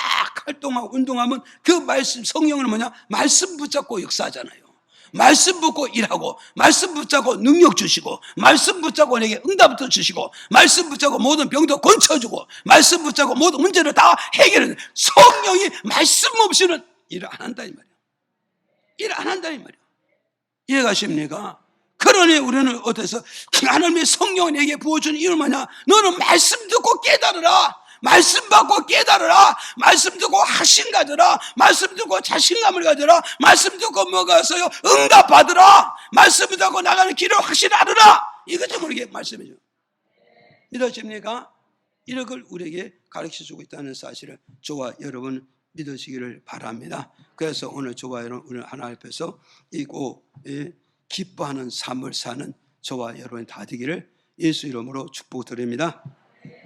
A: 활동하고 운동하면 그 말씀, 성령은 뭐냐? 말씀 붙잡고 역사하잖아요. 말씀 붙고 일하고, 말씀 붙잡고 능력 주시고, 말씀 붙잡고 내게 응답도 주시고, 말씀 붙잡고 모든 병도 고쳐주고, 말씀 붙잡고 모든 문제를 다 해결해. 성령이 말씀 없이는 일을 안 한다 이 말이에요. 일 안 한다 이 말이에요. 이해가십니까? 그러니 우리는 어때서 하나님의 성령이 내게 부어주는 이유는 뭐냐? 너는 말씀 듣고 깨달으라. 말씀 받고 깨달으라. 말씀 듣고 확신 가져라. 말씀 듣고 자신감을 가져라. 말씀 듣고 뭐가 있어요? 응답 받으라. 말씀 듣고 나가는 길을 확실히 알으라. 이것도 우리에게 말씀이죠. 믿어집니까? 이런 걸 우리에게 가르쳐주고 있다는 사실을 저와 여러분 믿으시기를 바랍니다. 그래서 오늘 저와 여러분 오늘 하나님 앞에서 이고 기뻐하는 삶을 사는 저와 여러분이 다 되기를 예수 이름으로 축복드립니다.